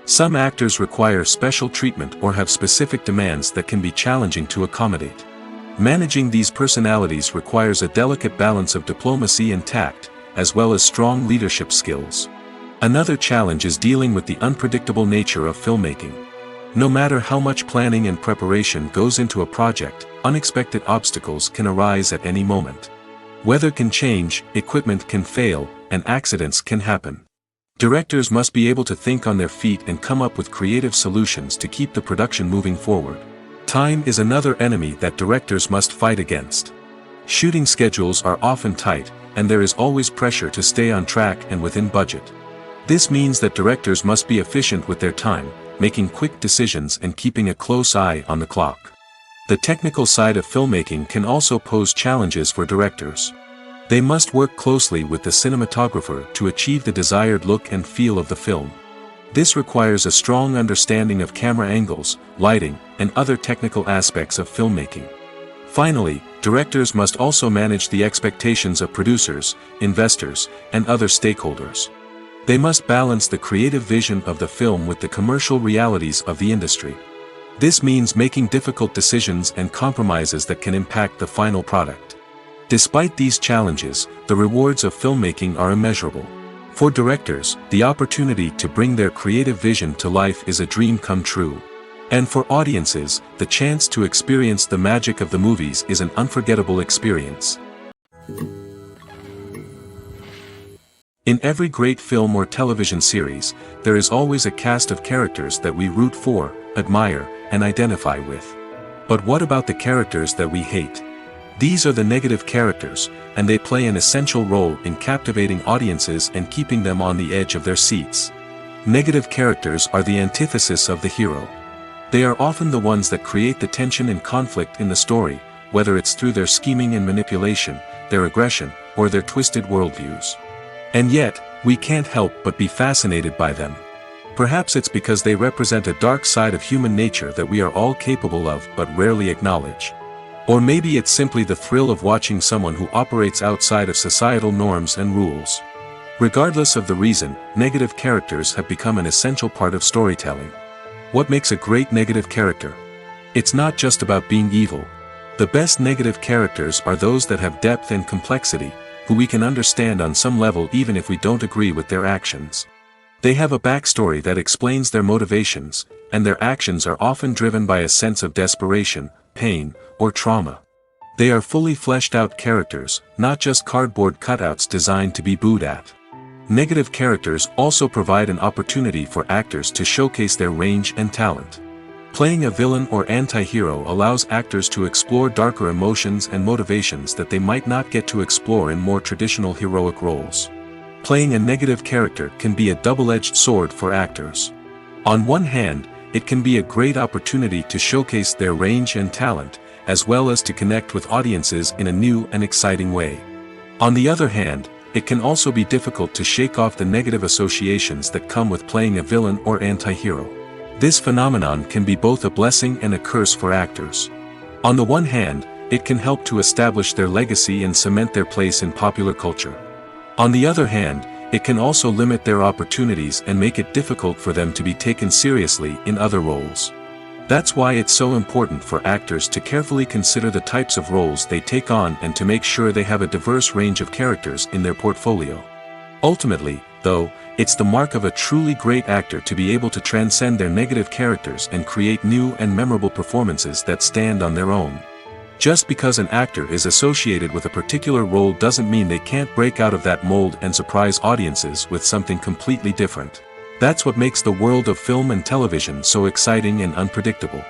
Some actors require special treatment or have specific demands that can be challenging to accommodate. Managing these personalities requires a delicate balance of diplomacy and tact, as well as strong leadership skills. Another challenge is dealing with the unpredictable nature of filmmaking. No matter how much planning and preparation goes into a project, unexpected obstacles can arise at any moment. Weather can change, equipment can fail, and accidents can happen. Directors must be able to think on their feet and come up with creative solutions to keep the production moving forward. Time is another enemy that directors must fight against. Shooting schedules are often tight, and there is always pressure to stay on track and within budget. This means that directors must be efficient with their time, making quick decisions and keeping a close eye on the clock. The technical side of filmmaking can also pose challenges for directors. They must work closely with the cinematographer to achieve the desired look and feel of the film. This requires a strong understanding of camera angles, lighting, and other technical aspects of filmmaking. Finally, directors must also manage the expectations of producers, investors, and other stakeholders. They must balance the creative vision of the film with the commercial realities of the industry. This means making difficult decisions and compromises that can impact the final product. Despite these challenges, the rewards of filmmaking are immeasurable. For directors, the opportunity to bring their creative vision to life is a dream come true. And for audiences, the chance to experience the magic of the movies is an unforgettable experience. In every great film or television series, there is always a cast of characters that we root for, admire, and identify with. But what about the characters that we hate? These are the negative characters, and they play an essential role in captivating audiences and keeping them on the edge of their seats. Negative characters are the antithesis of the hero. They are often the ones that create the tension and conflict in the story, whether it's through their scheming and manipulation, their aggression, or their twisted worldviews. And yet, we can't help but be fascinated by them. Perhaps it's because they represent a dark side of human nature that we are all capable of but rarely acknowledge. Or maybe it's simply the thrill of watching someone who operates outside of societal norms and rules. Regardless of the reason, negative characters have become an essential part of storytelling. What makes a great negative character? It's not just about being evil. The best negative characters are those that have depth and complexity, who we can understand on some level even if we don't agree with their actions. They have a backstory that explains their motivations, and their actions are often driven by a sense of desperation, pain, or trauma. They are fully fleshed out characters, not just cardboard cutouts designed to be booed at. Negative characters also provide an opportunity for actors to showcase their range and talent. Playing a villain or anti-hero allows actors to explore darker emotions and motivations that they might not get to explore in more traditional heroic roles. Playing a negative character can be a double-edged sword for actors. On one hand, it can be a great opportunity to showcase their range and talent, as well as to connect with audiences in a new and exciting way. On the other hand, it can also be difficult to shake off the negative associations that come with playing a villain or anti-hero. This phenomenon can be both a blessing and a curse for actors. On the one hand, it can help to establish their legacy and cement their place in popular culture. On the other hand, it can also limit their opportunities and make it difficult for them to be taken seriously in other roles. That's why it's so important for actors to carefully consider the types of roles they take on and to make sure they have a diverse range of characters in their portfolio. Ultimately, though, it's the mark of a truly great actor to be able to transcend their negative characters and create new and memorable performances that stand on their own. Just because an actor is associated with a particular role doesn't mean they can't break out of that mold and surprise audiences with something completely different. That's what makes the world of film and television so exciting and unpredictable.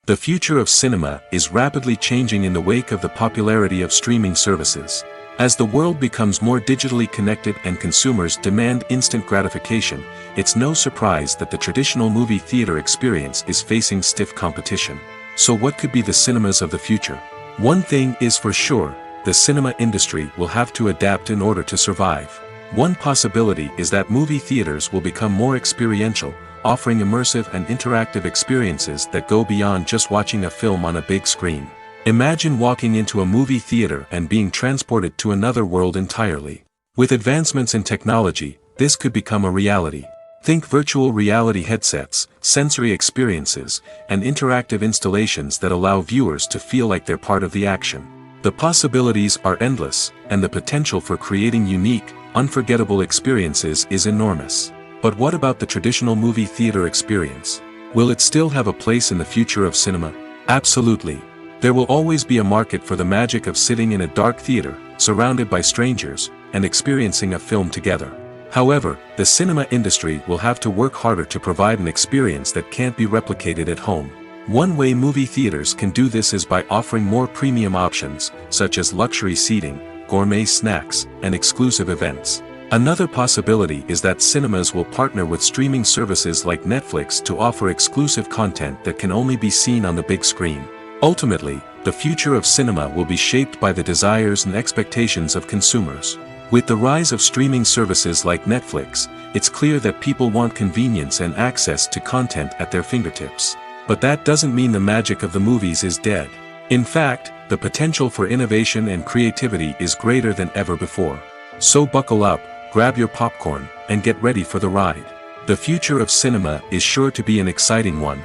The future of cinema is rapidly changing in the wake of the popularity of streaming services. As the world becomes more digitally connected and consumers demand instant gratification, it's no surprise that the traditional movie theater experience is facing stiff competition. So what could be the cinemas of the future? One thing is for sure, the cinema industry will have to adapt in order to survive. One possibility is that movie theaters will become more experiential, offering immersive and interactive experiences that go beyond just watching a film on a big screen. Imagine walking into a movie theater and being transported to another world entirely. With advancements in technology, this could become a reality. Think virtual reality headsets, sensory experiences, and interactive installations that allow viewers to feel like they're part of the action. The possibilities are endless, and the potential for creating unique, unforgettable experiences is enormous. But what about the traditional movie theater experience? Will it still have a place in the future of cinema? Absolutely. There will always be a market for the magic of sitting in a dark theater, surrounded by strangers, and experiencing a film together. However, the cinema industry will have to work harder to provide an experience that can't be replicated at home. One way movie theaters can do this is by offering more premium options, such as luxury seating, gourmet snacks, and exclusive events. Another possibility is that cinemas will partner with streaming services like Netflix to offer exclusive content that can only be seen on the big screen. Ultimately, the future of cinema will be shaped by the desires and expectations of consumers. With the rise of streaming services like Netflix, it's clear that people want convenience and access to content at their fingertips. But that doesn't mean the magic of the movies is dead. In fact, the potential for innovation and creativity is greater than ever before. So buckle up, grab your popcorn, and get ready for the ride. The future of cinema is sure to be an exciting one.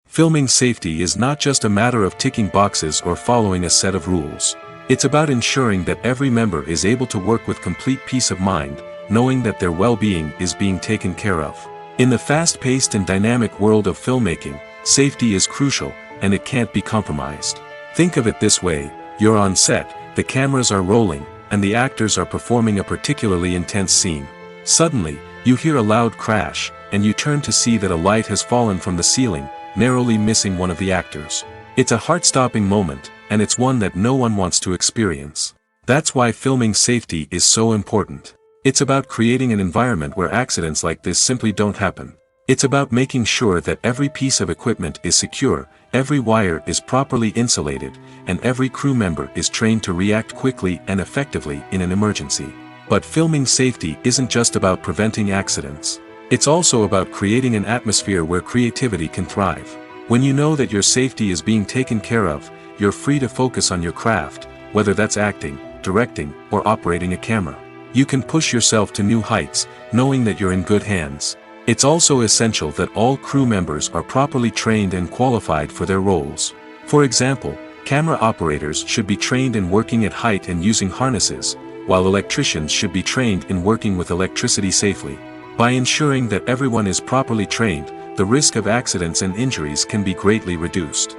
Filming safety is not just a matter of ticking boxes or following a set of rules. It's about ensuring that every member is able to work with complete peace of mind, knowing that their well-being is being taken care of. In the fast-paced and dynamic world of filmmaking, safety is crucial, and it can't be compromised. Think of it this way: you're on set, the cameras are rolling, and the actors are performing a particularly intense scene. Suddenly, you hear a loud crash, and you turn to see that a light has fallen from the ceiling, narrowly missing one of the actors. It's a heart-stopping moment, and it's one that no one wants to experience. That's why filming safety is so important. It's about creating an environment where accidents like this simply don't happen. It's about making sure that every piece of equipment is secure, every wire is properly insulated, and every crew member is trained to react quickly and effectively in an emergency. But filming safety isn't just about preventing accidents. It's also about creating an atmosphere where creativity can thrive. When you know that your safety is being taken care of, you're free to focus on your craft, whether that's acting, directing, or operating a camera. You can push yourself to new heights, knowing that you're in good hands. It's also essential that all crew members are properly trained and qualified for their roles. For example, camera operators should be trained in working at height and using harnesses, while electricians should be trained in working with electricity safely. By ensuring that everyone is properly trained, the risk of accidents and injuries can be greatly reduced.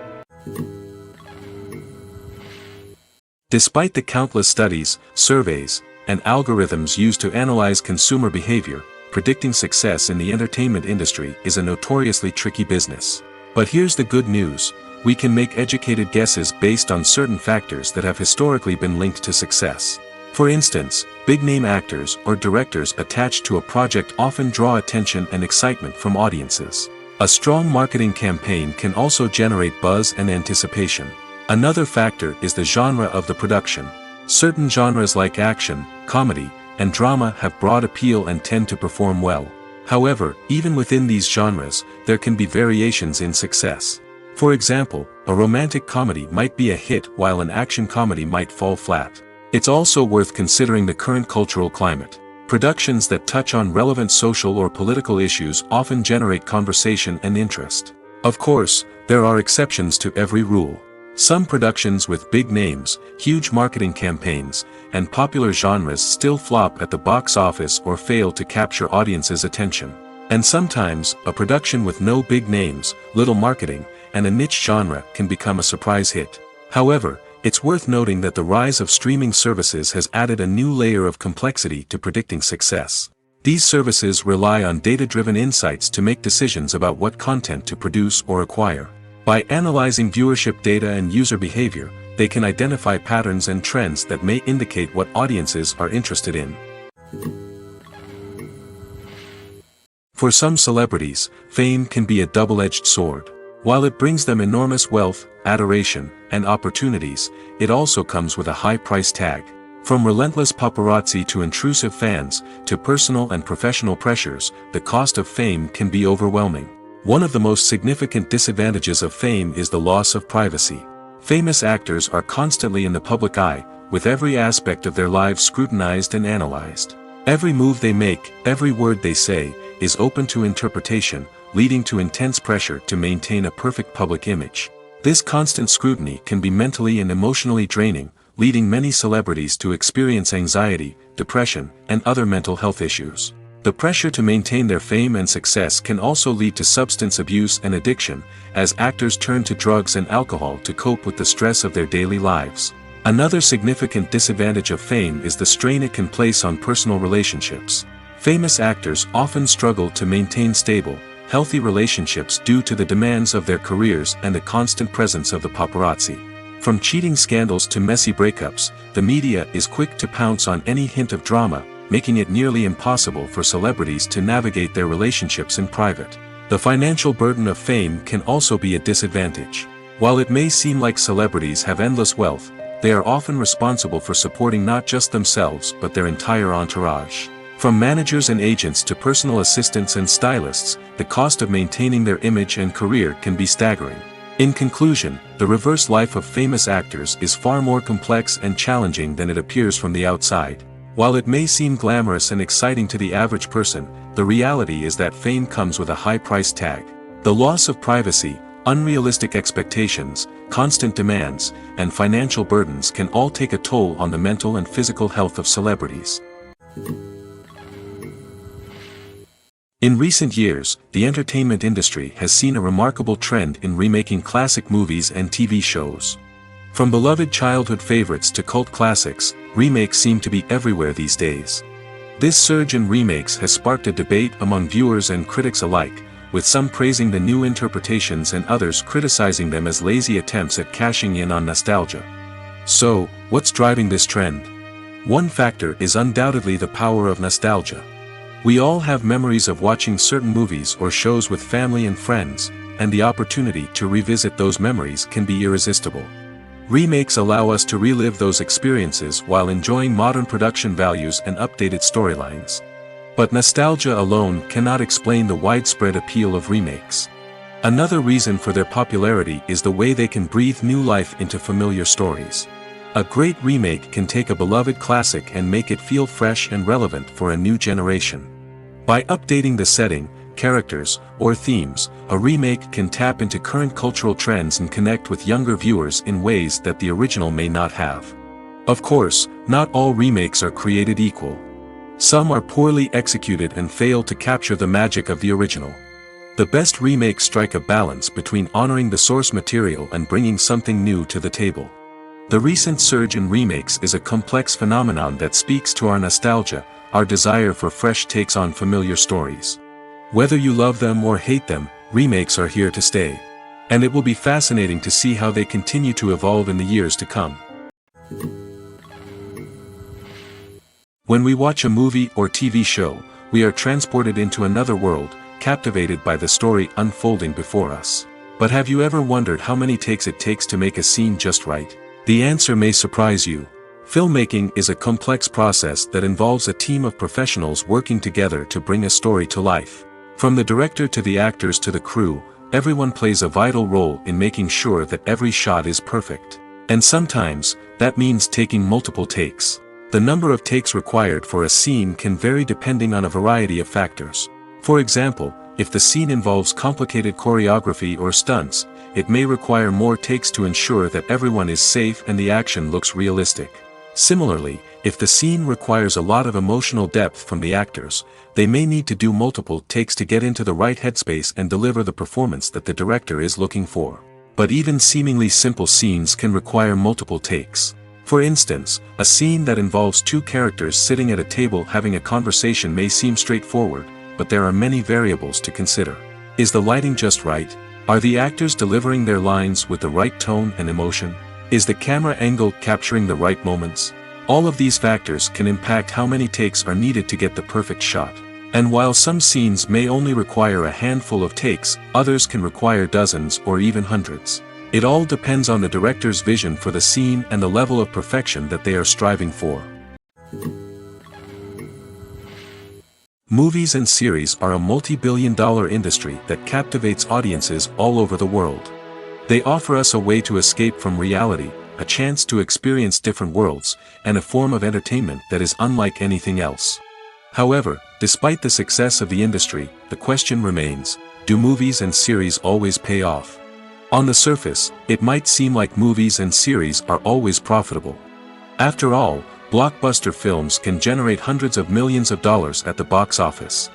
Despite the countless studies, surveys, and algorithms used to analyze consumer behavior, predicting success in the entertainment industry is a notoriously tricky business. But here's the good news: we can make educated guesses based on certain factors that have historically been linked to success. For instance, big-name actors or directors attached to a project often draw attention and excitement from audiences. A strong marketing campaign can also generate buzz and anticipation. Another factor is the genre of the production. Certain genres like action, comedy, and drama have broad appeal and tend to perform well. However, even within these genres, there can be variations in success. For example, a romantic comedy might be a hit while an action comedy might fall flat. It's also worth considering the current cultural climate. Productions that touch on relevant social or political issues often generate conversation and interest. Of course, there are exceptions to every rule. Some productions with big names, huge marketing campaigns, and popular genres still flop at the box office or fail to capture audiences' attention. And sometimes, a production with no big names, little marketing, and a niche genre can become a surprise hit. However, it's worth noting that the rise of streaming services has added a new layer of complexity to predicting success. These services rely on data-driven insights to make decisions about what content to produce or acquire. By analyzing viewership data and user behavior, they can identify patterns and trends that may indicate what audiences are interested in. For some celebrities, fame can be a double-edged sword. While it brings them enormous wealth, adoration, and opportunities, it also comes with a high price tag. From relentless paparazzi to intrusive fans, to personal and professional pressures, the cost of fame can be overwhelming. One of the most significant disadvantages of fame is the loss of privacy. Famous actors are constantly in the public eye, with every aspect of their lives scrutinized and analyzed. Every move they make, every word they say, is open to interpretation, leading to intense pressure to maintain a perfect public image. This constant scrutiny can be mentally and emotionally draining, leading many celebrities to experience anxiety, depression, and other mental health issues. The pressure to maintain their fame and success can also lead to substance abuse and addiction, as actors turn to drugs and alcohol to cope with the stress of their daily lives. Another significant disadvantage of fame is the strain it can place on personal relationships. Famous actors often struggle to maintain stable, healthy relationships due to the demands of their careers and the constant presence of the paparazzi. From cheating scandals to messy breakups, the media is quick to pounce on any hint of drama, making it nearly impossible for celebrities to navigate their relationships in private. The financial burden of fame can also be a disadvantage. While it may seem like celebrities have endless wealth, they are often responsible for supporting not just themselves but their entire entourage. From managers and agents to personal assistants and stylists, the cost of maintaining their image and career can be staggering. In conclusion, the reverse life of famous actors is far more complex and challenging than it appears from the outside. While it may seem glamorous and exciting to the average person, the reality is that fame comes with a high price tag. The loss of privacy, unrealistic expectations, constant demands, and financial burdens can all take a toll on the mental and physical health of celebrities. In recent years, the entertainment industry has seen a remarkable trend in remaking classic movies and TV shows. From beloved childhood favorites to cult classics, remakes seem to be everywhere these days. This surge in remakes has sparked a debate among viewers and critics alike, with some praising the new interpretations and others criticizing them as lazy attempts at cashing in on nostalgia. So, what's driving this trend? One factor is undoubtedly the power of nostalgia. We all have memories of watching certain movies or shows with family and friends, and the opportunity to revisit those memories can be irresistible. Remakes allow us to relive those experiences while enjoying modern production values and updated storylines. But nostalgia alone cannot explain the widespread appeal of remakes. Another reason for their popularity is the way they can breathe new life into familiar stories. A great remake can take a beloved classic and make it feel fresh and relevant for a new generation. By updating the setting, characters, or themes, a remake can tap into current cultural trends and connect with younger viewers in ways that the original may not have. Of course, not all remakes are created equal. Some are poorly executed and fail to capture the magic of the original. The best remakes strike a balance between honoring the source material and bringing something new to the table. The recent surge in remakes is a complex phenomenon that speaks to our nostalgia, our desire for fresh takes on familiar stories. Whether you love them or hate them, remakes are here to stay. And it will be fascinating to see how they continue to evolve in the years to come. When we watch a movie or TV show, we are transported into another world, captivated by the story unfolding before us. But have you ever wondered how many takes it takes to make a scene just right? The answer may surprise you. Filmmaking is a complex process that involves a team of professionals working together to bring a story to life. From the director to the actors to the crew, everyone plays a vital role in making sure that every shot is perfect. And sometimes, that means taking multiple takes. The number of takes required for a scene can vary depending on a variety of factors. For example, if the scene involves complicated choreography or stunts, it may require more takes to ensure that everyone is safe and the action looks realistic. Similarly, if the scene requires a lot of emotional depth from the actors, they may need to do multiple takes to get into the right headspace and deliver the performance that the director is looking for. But even seemingly simple scenes can require multiple takes. For instance, a scene that involves two characters sitting at a table having a conversation may seem straightforward, but there are many variables to consider. Is the lighting just right? Are the actors delivering their lines with the right tone and emotion? Is the camera angle capturing the right moments? All of these factors can impact how many takes are needed to get the perfect shot. And while some scenes may only require a handful of takes, others can require dozens or even hundreds. It all depends on the director's vision for the scene and the level of perfection that they are striving for. Movies and series are a multi-billion-dollar industry that captivates audiences all over the world. They offer us a way to escape from reality, a chance to experience different worlds, and a form of entertainment that is unlike anything else. However, despite the success of the industry, the question remains, do movies and series always pay off? On the surface, it might seem like movies and series are always profitable. After all, blockbuster films can generate hundreds of millions of dollars at the box office.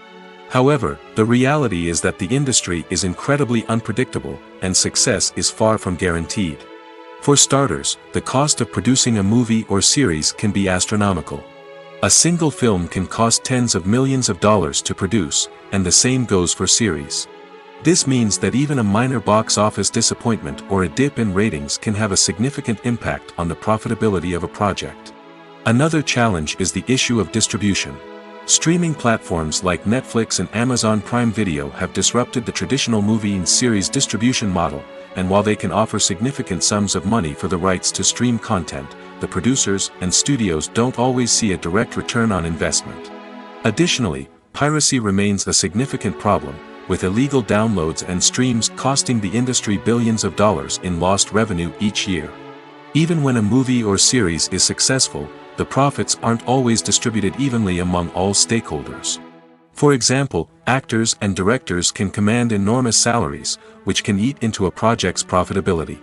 However, the reality is that the industry is incredibly unpredictable, and success is far from guaranteed. For starters, the cost of producing a movie or series can be astronomical. A single film can cost tens of millions of dollars to produce, and the same goes for series. This means that even a minor box office disappointment or a dip in ratings can have a significant impact on the profitability of a project. Another challenge is the issue of distribution. Streaming platforms like Netflix and Amazon Prime Video have disrupted the traditional movie and series distribution model, and while they can offer significant sums of money for the rights to stream content, the producers and studios don't always see a direct return on investment. Additionally, piracy remains a significant problem, with illegal downloads and streams costing the industry billions of dollars in lost revenue each year. Even when a movie or series is successful, the profits aren't always distributed evenly among all stakeholders. For example, actors and directors can command enormous salaries, which can eat into a project's profitability.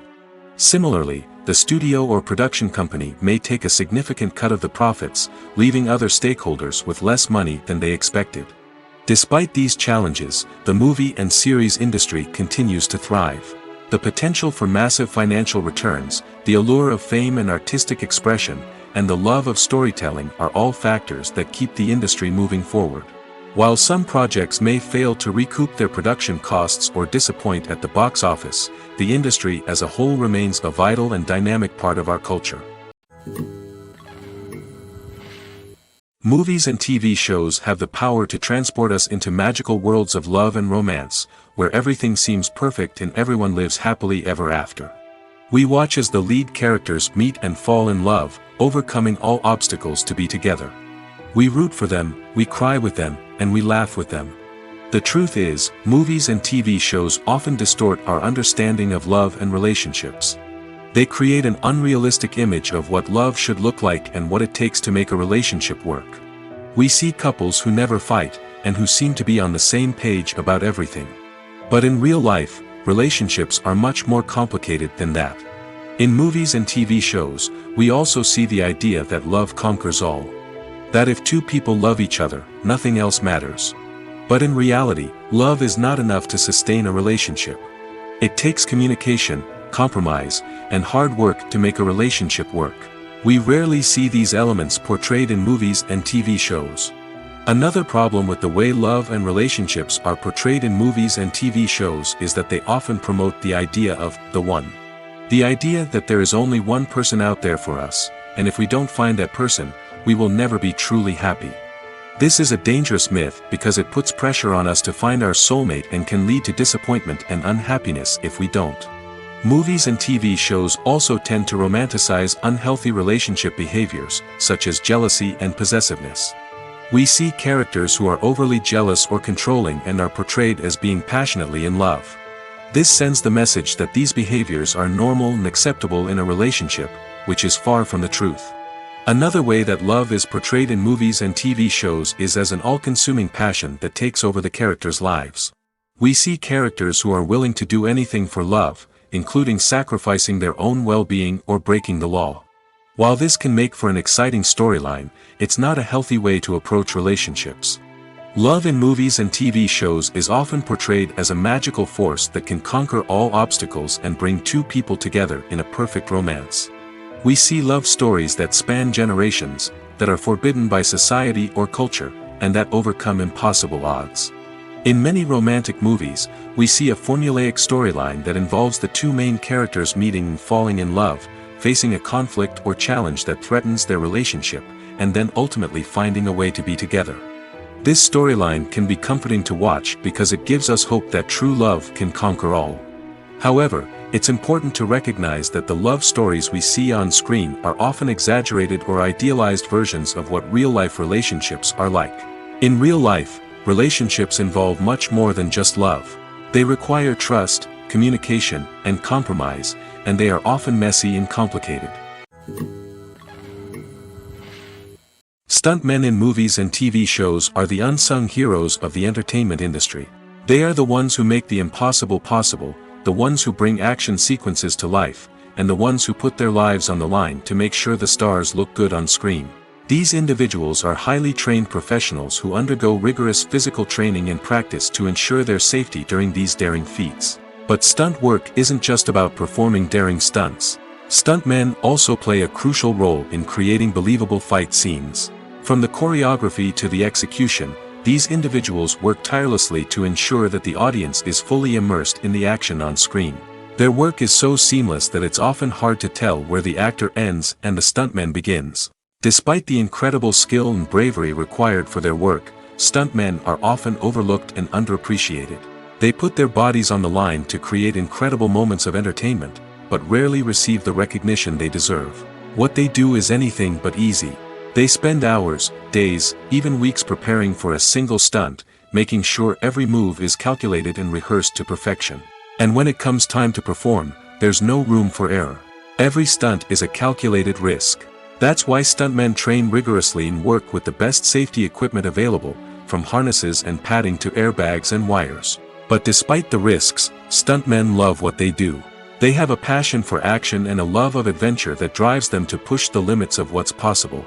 Similarly, the studio or production company may take a significant cut of the profits, leaving other stakeholders with less money than they expected. Despite these challenges, the movie and series industry continues to thrive. The potential for massive financial returns, the allure of fame and artistic expression, and the love of storytelling are all factors that keep the industry moving forward. While some projects may fail to recoup their production costs or disappoint at the box office, the industry as a whole remains a vital and dynamic part of our culture. Movies and TV shows have the power to transport us into magical worlds of love and romance, where everything seems perfect and everyone lives happily ever after. We watch as the lead characters meet and fall in love, overcoming all obstacles to be together. We root for them, we cry with them, and we laugh with them. The truth is, movies and TV shows often distort our understanding of love and relationships. They create an unrealistic image of what love should look like and what it takes to make a relationship work. We see couples who never fight, and who seem to be on the same page about everything. But in real life, relationships are much more complicated than that. In movies and TV shows, we also see the idea that love conquers all. That if two people love each other, nothing else matters. But in reality, love is not enough to sustain a relationship. It takes communication, compromise, and hard work to make a relationship work. We rarely see these elements portrayed in movies and TV shows. Another problem with the way love and relationships are portrayed in movies and TV shows is that they often promote the idea of the one. The idea that there is only one person out there for us, and if we don't find that person, we will never be truly happy. This is a dangerous myth because it puts pressure on us to find our soulmate and can lead to disappointment and unhappiness if we don't. Movies and TV shows also tend to romanticize unhealthy relationship behaviors, such as jealousy and possessiveness. We see characters who are overly jealous or controlling and are portrayed as being passionately in love. This sends the message that these behaviors are normal and acceptable in a relationship, which is far from the truth. Another way that love is portrayed in movies and TV shows is as an all-consuming passion that takes over the characters' lives. We see characters who are willing to do anything for love, including sacrificing their own well-being or breaking the law. While this can make for an exciting storyline, it's not a healthy way to approach relationships. Love in movies and TV shows is often portrayed as a magical force that can conquer all obstacles and bring two people together in a perfect romance. We see love stories that span generations, that are forbidden by society or culture, and that overcome impossible odds. In many romantic movies, we see a formulaic storyline that involves the two main characters meeting and falling in love, facing a conflict or challenge that threatens their relationship, and then ultimately finding a way to be together. This storyline can be comforting to watch because it gives us hope that true love can conquer all. However, it's important to recognize that the love stories we see on screen are often exaggerated or idealized versions of what real-life relationships are like. In real life, relationships involve much more than just love. They require trust, communication, and compromise, and they are often messy and complicated. Stuntmen in movies and TV shows are the unsung heroes of the entertainment industry. They are the ones who make the impossible possible, the ones who bring action sequences to life, and the ones who put their lives on the line to make sure the stars look good on screen. These individuals are highly trained professionals who undergo rigorous physical training and practice to ensure their safety during these daring feats. But stunt work isn't just about performing daring stunts. Stuntmen also play a crucial role in creating believable fight scenes. From the choreography to the execution, these individuals work tirelessly to ensure that the audience is fully immersed in the action on screen. Their work is so seamless that it's often hard to tell where the actor ends and the stuntman begins. Despite the incredible skill and bravery required for their work, stuntmen are often overlooked and underappreciated. They put their bodies on the line to create incredible moments of entertainment, but rarely receive the recognition they deserve. What they do is anything but easy. They spend hours, days, even weeks preparing for a single stunt, making sure every move is calculated and rehearsed to perfection. And when it comes time to perform, there's no room for error. Every stunt is a calculated risk. That's why stuntmen train rigorously and work with the best safety equipment available, from harnesses and padding to airbags and wires. But despite the risks, stuntmen love what they do. They have a passion for action and a love of adventure that drives them to push the limits of what's possible.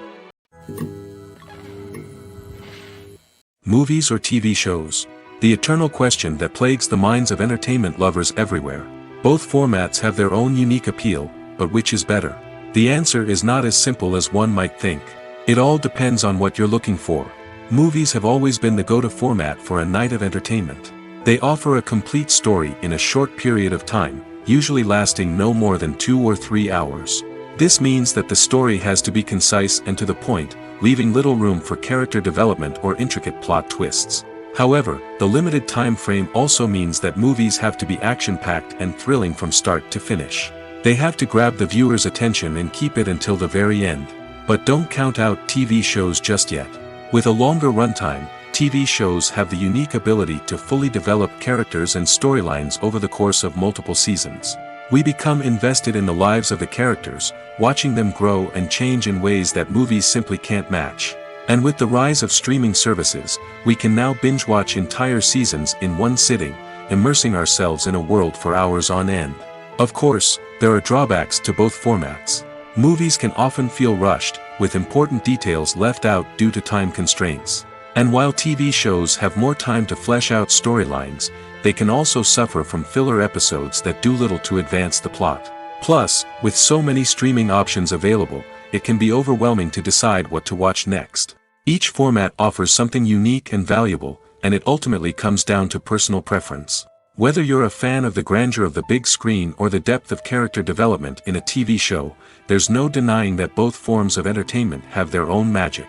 Movies or TV shows? The eternal question that plagues the minds of entertainment lovers everywhere. Both formats have their own unique appeal, but which is better? The answer is not as simple as one might think. It all depends on what you're looking for. Movies have always been the go-to format for a night of entertainment. They offer a complete story in a short period of time, usually lasting no more than 2 or 3 hours. This means that the story has to be concise and to the point, leaving little room for character development or intricate plot twists. However, the limited time frame also means that movies have to be action-packed and thrilling from start to finish. They have to grab the viewer's attention and keep it until the very end. But don't count out TV shows just yet. With a longer runtime, TV shows have the unique ability to fully develop characters and storylines over the course of multiple seasons. We become invested in the lives of the characters, watching them grow and change in ways that movies simply can't match. And with the rise of streaming services, we can now binge-watch entire seasons in one sitting, immersing ourselves in a world for hours on end. Of course, there are drawbacks to both formats. Movies can often feel rushed, with important details left out due to time constraints. And while TV shows have more time to flesh out storylines, they can also suffer from filler episodes that do little to advance the plot. Plus, with so many streaming options available, it can be overwhelming to decide what to watch next. Each format offers something unique and valuable, and it ultimately comes down to personal preference. Whether you're a fan of the grandeur of the big screen or the depth of character development in a TV show, there's no denying that both forms of entertainment have their own magic.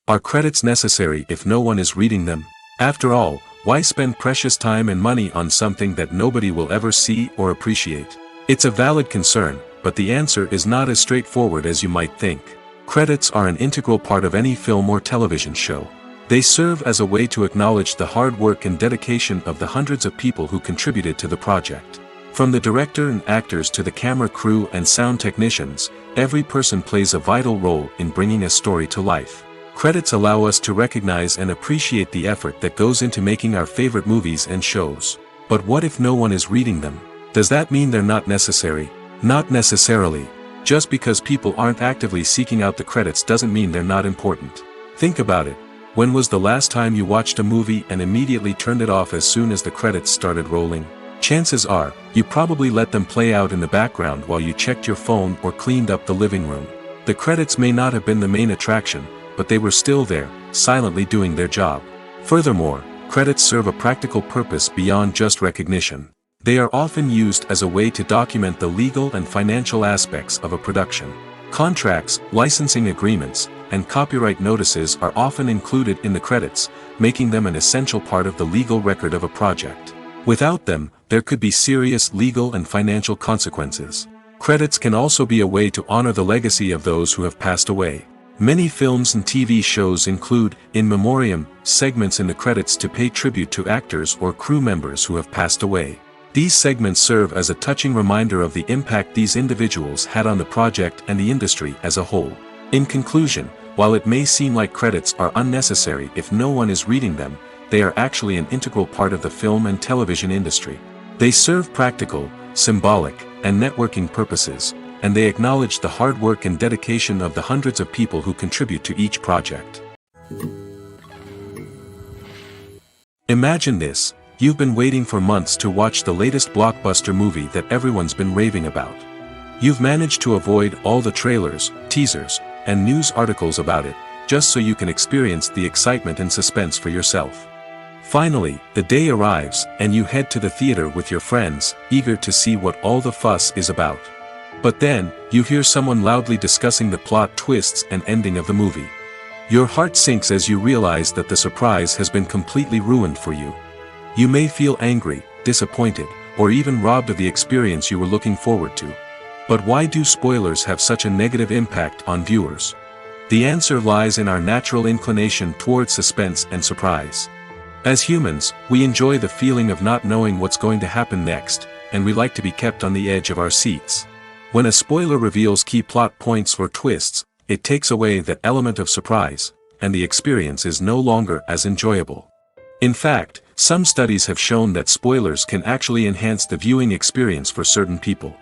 Are credits necessary if no one is reading them? After all, why spend precious time and money on something that nobody will ever see or appreciate? It's a valid concern, but the answer is not as straightforward as you might think. Credits are an integral part of any film or television show. They serve as a way to acknowledge the hard work and dedication of the hundreds of people who contributed to the project. From the director and actors to the camera crew and sound technicians, every person plays a vital role in bringing a story to life. Credits allow us to recognize and appreciate the effort that goes into making our favorite movies and shows. But what if no one is reading them? Does that mean they're not necessary? Not necessarily. Just because people aren't actively seeking out the credits doesn't mean they're not important. Think about it. When was the last time you watched a movie and immediately turned it off as soon as the credits started rolling? Chances are, you probably let them play out in the background while you checked your phone or cleaned up the living room. The credits may not have been the main attraction, but they were still there, silently doing their job. Furthermore, credits serve a practical purpose beyond just recognition. They are often used as a way to document the legal and financial aspects of a production. Contracts, licensing agreements, and copyright notices are often included in the credits, making them an essential part of the legal record of a project. Without them, there could be serious legal and financial consequences. Credits can also be a way to honor the legacy of those who have passed away. Many films and TV shows include, in memoriam, segments in the credits to pay tribute to actors or crew members who have passed away. These segments serve as a touching reminder of the impact these individuals had on the project and the industry as a whole. In conclusion, while it may seem like credits are unnecessary if no one is reading them, they are actually an integral part of the film and television industry. They serve practical, symbolic, and networking purposes, and they acknowledge the hard work and dedication of the hundreds of people who contribute to each project. Imagine this: you've been waiting for months to watch the latest blockbuster movie that everyone's been raving about. You've managed to avoid all the trailers, teasers, and news articles about it, just so you can experience the excitement and suspense for yourself. Finally, the day arrives, and you head to the theater with your friends, eager to see what all the fuss is about. But then, you hear someone loudly discussing the plot twists and ending of the movie. Your heart sinks as you realize that the surprise has been completely ruined for you. You may feel angry, disappointed, or even robbed of the experience you were looking forward to. But why do spoilers have such a negative impact on viewers? The answer lies in our natural inclination toward suspense and surprise. As humans, we enjoy the feeling of not knowing what's going to happen next, and we like to be kept on the edge of our seats. When a spoiler reveals key plot points or twists, it takes away that element of surprise, and the experience is no longer as enjoyable. In fact, some studies have shown that spoilers can actually enhance the viewing experience for certain people.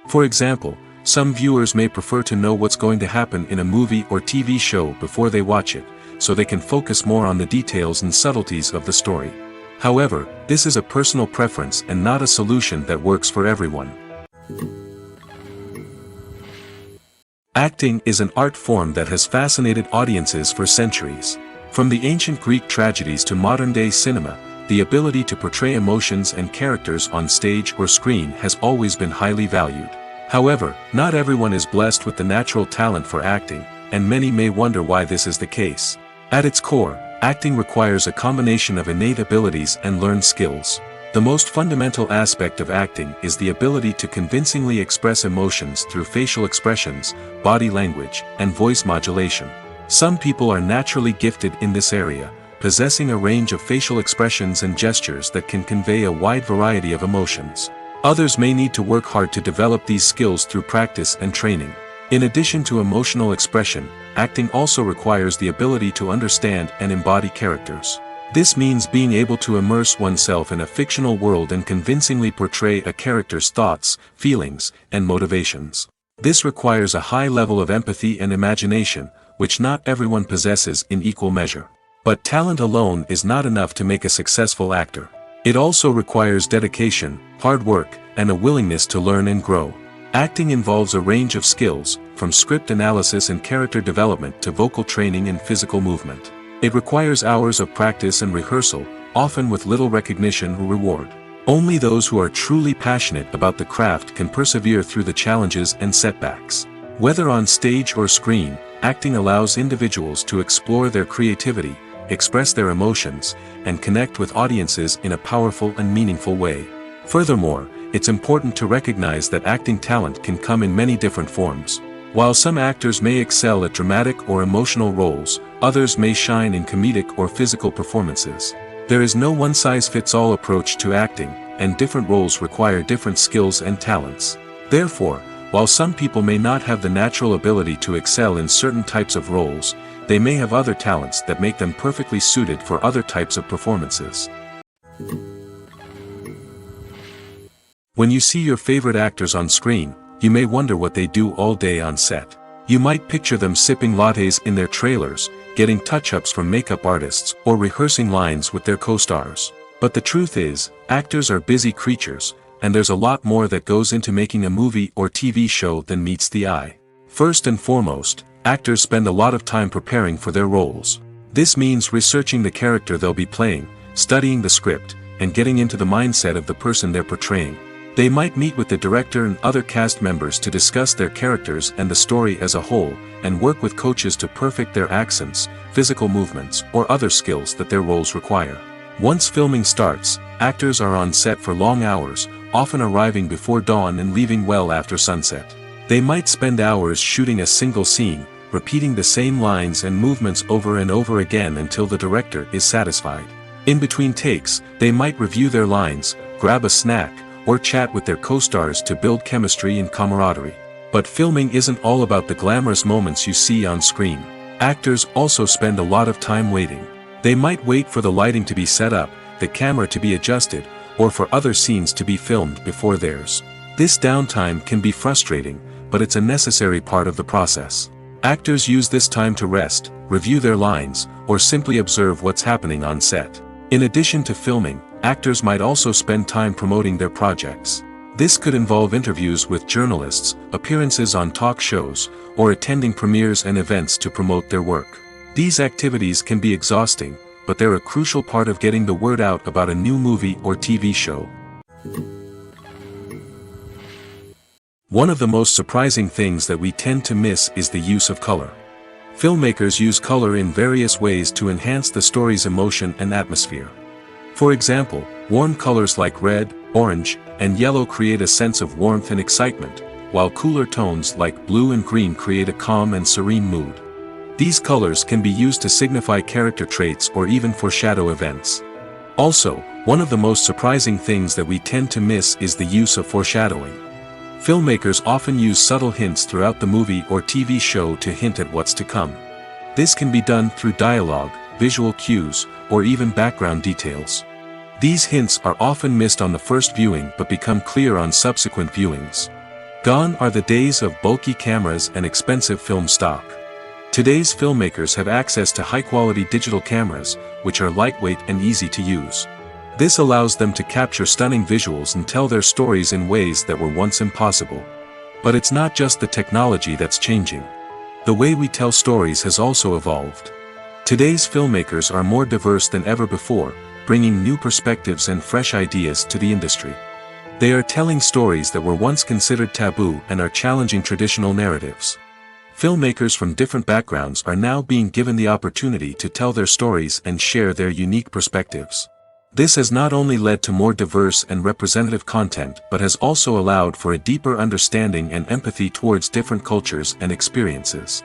For example, some viewers may prefer to know what's going to happen in a movie or TV show before they watch it, so they can focus more on the details and subtleties of the story. However, this is a personal preference and not a solution that works for everyone. Acting is an art form that has fascinated audiences for centuries. From the ancient Greek tragedies to modern-day cinema, the ability to portray emotions and characters on stage or screen has always been highly valued. However, not everyone is blessed with the natural talent for acting, and many may wonder why this is the case. At its core, acting requires a combination of innate abilities and learned skills. The most fundamental aspect of acting is the ability to convincingly express emotions through facial expressions, body language, and voice modulation. Some people are naturally gifted in this area, possessing a range of facial expressions and gestures that can convey a wide variety of emotions. Others may need to work hard to develop these skills through practice and training. In addition to emotional expression, acting also requires the ability to understand and embody characters. This means being able to immerse oneself in a fictional world and convincingly portray a character's thoughts, feelings, and motivations. This requires a high level of empathy and imagination, which not everyone possesses in equal measure. But talent alone is not enough to make a successful actor. It also requires dedication, hard work, and a willingness to learn and grow. Acting involves a range of skills, from script analysis and character development to vocal training and physical movement. It requires hours of practice and rehearsal, often with little recognition or reward. Only those who are truly passionate about the craft can persevere through the challenges and setbacks. Whether on stage or screen, acting allows individuals to explore their creativity, express their emotions, and connect with audiences in a powerful and meaningful way. Furthermore, it's important to recognize that acting talent can come in many different forms. While some actors may excel at dramatic or emotional roles, others may shine in comedic or physical performances. There is no one-size-fits-all approach to acting, and different roles require different skills and talents. Therefore, while some people may not have the natural ability to excel in certain types of roles, they may have other talents that make them perfectly suited for other types of performances. When you see your favorite actors on screen, you may wonder what they do all day on set. You might picture them sipping lattes in their trailers, getting touch-ups from makeup artists, or rehearsing lines with their co-stars. But the truth is, actors are busy creatures, and there's a lot more that goes into making a movie or TV show than meets the eye. First and foremost, actors spend a lot of time preparing for their roles. This means researching the character they'll be playing, studying the script, and getting into the mindset of the person they're portraying. They might meet with the director and other cast members to discuss their characters and the story as a whole, and work with coaches to perfect their accents, physical movements, or other skills that their roles require. Once filming starts, actors are on set for long hours, often arriving before dawn and leaving well after sunset. They might spend hours shooting a single scene, repeating the same lines and movements over and over again until the director is satisfied. In between takes, they might review their lines, grab a snack, or chat with their co-stars to build chemistry and camaraderie. But filming isn't all about the glamorous moments you see on screen. Actors also spend a lot of time waiting. They might wait for the lighting to be set up, the camera to be adjusted, or for other scenes to be filmed before theirs. This downtime can be frustrating, but it's a necessary part of the process. Actors use this time to rest, review their lines, or simply observe what's happening on set. In addition to filming, actors might also spend time promoting their projects. This could involve interviews with journalists, appearances on talk shows, or attending premieres and events to promote their work. These activities can be exhausting, but they're a crucial part of getting the word out about a new movie or TV show. One of the most surprising things that we tend to miss is the use of color. Filmmakers use color in various ways to enhance the story's emotion and atmosphere. For example, warm colors like red, orange, and yellow create a sense of warmth and excitement, while cooler tones like blue and green create a calm and serene mood. These colors can be used to signify character traits or even foreshadow events. Also, one of the most surprising things that we tend to miss is the use of foreshadowing. Filmmakers often use subtle hints throughout the movie or TV show to hint at what's to come. This can be done through dialogue, visual cues, or even background details. These hints are often missed on the first viewing but become clear on subsequent viewings. Gone are the days of bulky cameras and expensive film stock. Today's filmmakers have access to high-quality digital cameras, which are lightweight and easy to use. This allows them to capture stunning visuals and tell their stories in ways that were once impossible. But it's not just the technology that's changing. The way we tell stories has also evolved. Today's filmmakers are more diverse than ever before, bringing new perspectives and fresh ideas to the industry. They are telling stories that were once considered taboo and are challenging traditional narratives. Filmmakers from different backgrounds are now being given the opportunity to tell their stories and share their unique perspectives. This has not only led to more diverse and representative content but has also allowed for a deeper understanding and empathy towards different cultures and experiences.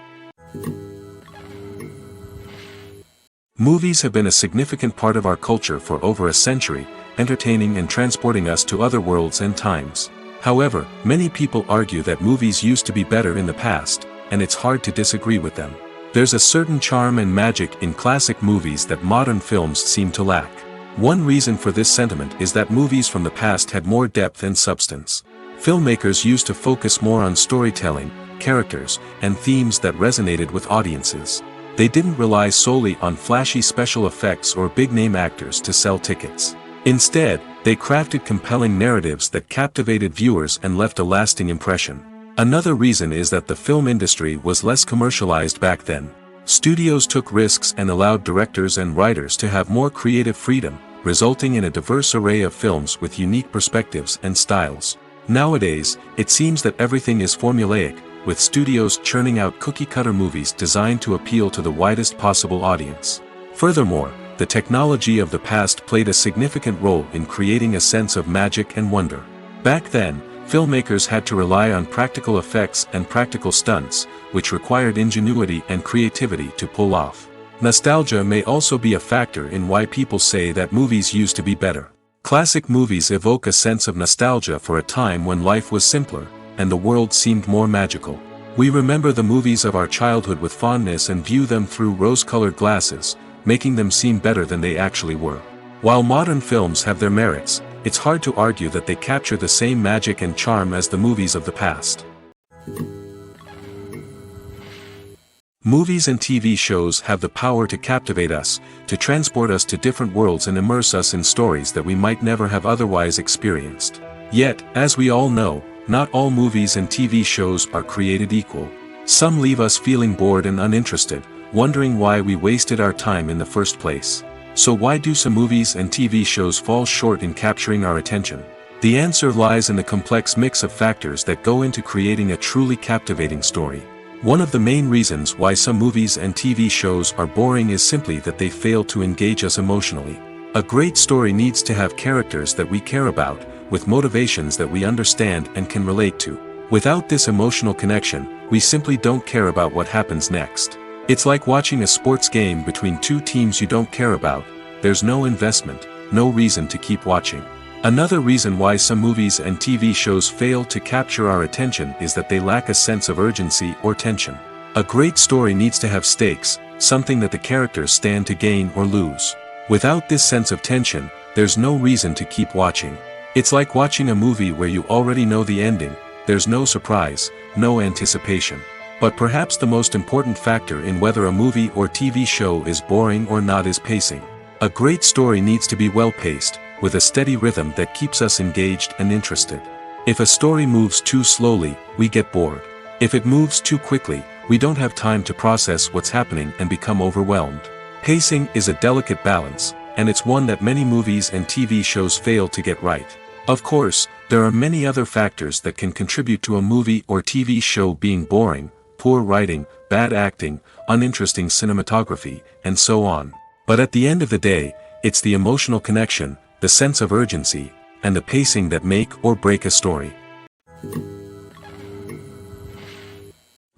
Movies have been a significant part of our culture for over a century, entertaining and transporting us to other worlds and times. However, many people argue that movies used to be better in the past, and it's hard to disagree with them. There's a certain charm and magic in classic movies that modern films seem to lack. One reason for this sentiment is that movies from the past had more depth and substance. Filmmakers used to focus more on storytelling, characters, and themes that resonated with audiences. They didn't rely solely on flashy special effects or big-name actors to sell tickets. Instead, they crafted compelling narratives that captivated viewers and left a lasting impression. Another reason is that the film industry was less commercialized back then. Studios took risks and allowed directors and writers to have more creative freedom, resulting in a diverse array of films with unique perspectives and styles. Nowadays, it seems that everything is formulaic, with studios churning out cookie-cutter movies designed to appeal to the widest possible audience. Furthermore, the technology of the past played a significant role in creating a sense of magic and wonder. Back then, filmmakers had to rely on practical effects and practical stunts, which required ingenuity and creativity to pull off. Nostalgia may also be a factor in why people say that movies used to be better. Classic movies evoke a sense of nostalgia for a time when life was simpler, and the world seemed more magical. We remember the movies of our childhood with fondness and view them through rose-colored glasses, making them seem better than they actually were. While modern films have their merits, it's hard to argue that they capture the same magic and charm as the movies of the past. Movies and TV shows have the power to captivate us, to transport us to different worlds and immerse us in stories that we might never have otherwise experienced. Yet, as we all know, not all movies and TV shows are created equal. Some leave us feeling bored and uninterested, wondering why we wasted our time in the first place. So why do some movies and TV shows fall short in capturing our attention? The answer lies in the complex mix of factors that go into creating a truly captivating story. One of the main reasons why some movies and TV shows are boring is simply that they fail to engage us emotionally. A great story needs to have characters that we care about, with motivations that we understand and can relate to. Without this emotional connection, we simply don't care about what happens next. It's like watching a sports game between two teams you don't care about. There's no investment, no reason to keep watching. Another reason why some movies and TV shows fail to capture our attention is that they lack a sense of urgency or tension. A great story needs to have stakes, something that the characters stand to gain or lose. Without this sense of tension, there's no reason to keep watching. It's like watching a movie where you already know the ending. There's no surprise, no anticipation. But perhaps the most important factor in whether a movie or TV show is boring or not is pacing. A great story needs to be well-paced, with a steady rhythm that keeps us engaged and interested. If a story moves too slowly, we get bored. If it moves too quickly, we don't have time to process what's happening and become overwhelmed. Pacing is a delicate balance, and it's one that many movies and TV shows fail to get right. Of course, there are many other factors that can contribute to a movie or TV show being boring: poor writing, bad acting, uninteresting cinematography, and so on. But at the end of the day, it's the emotional connection, the sense of urgency, and the pacing that make or break a story.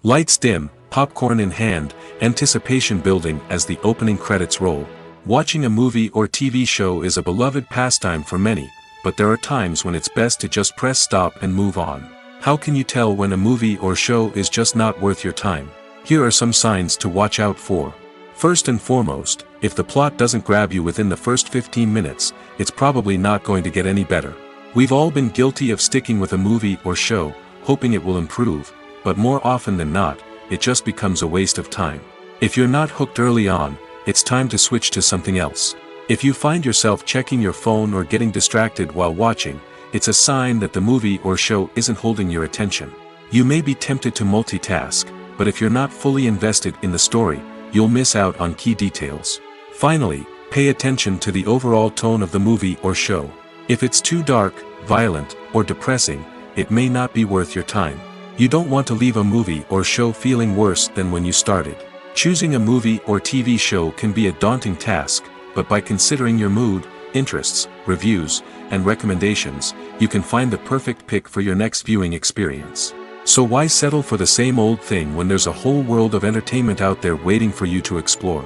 Lights dim, popcorn in hand, anticipation building as the opening credits roll. Watching a movie or TV show is a beloved pastime for many, but there are times when it's best to just press stop and move on. How can you tell when a movie or show is just not worth your time? Here are some signs to watch out for. First and foremost, if the plot doesn't grab you within the first 15 minutes, it's probably not going to get any better. We've all been guilty of sticking with a movie or show, hoping it will improve, but more often than not, it just becomes a waste of time. If you're not hooked early on, it's time to switch to something else. If you find yourself checking your phone or getting distracted while watching, it's a sign that the movie or show isn't holding your attention. You may be tempted to multitask, but if you're not fully invested in the story, you'll miss out on key details. Finally, pay attention to the overall tone of the movie or show. If it's too dark, violent, or depressing, it may not be worth your time. You don't want to leave a movie or show feeling worse than when you started. Choosing a movie or TV show can be a daunting task, but by considering your mood, interests, reviews, and recommendations, you can find the perfect pick for your next viewing experience. So why settle for the same old thing when there's a whole world of entertainment out there waiting for you to explore?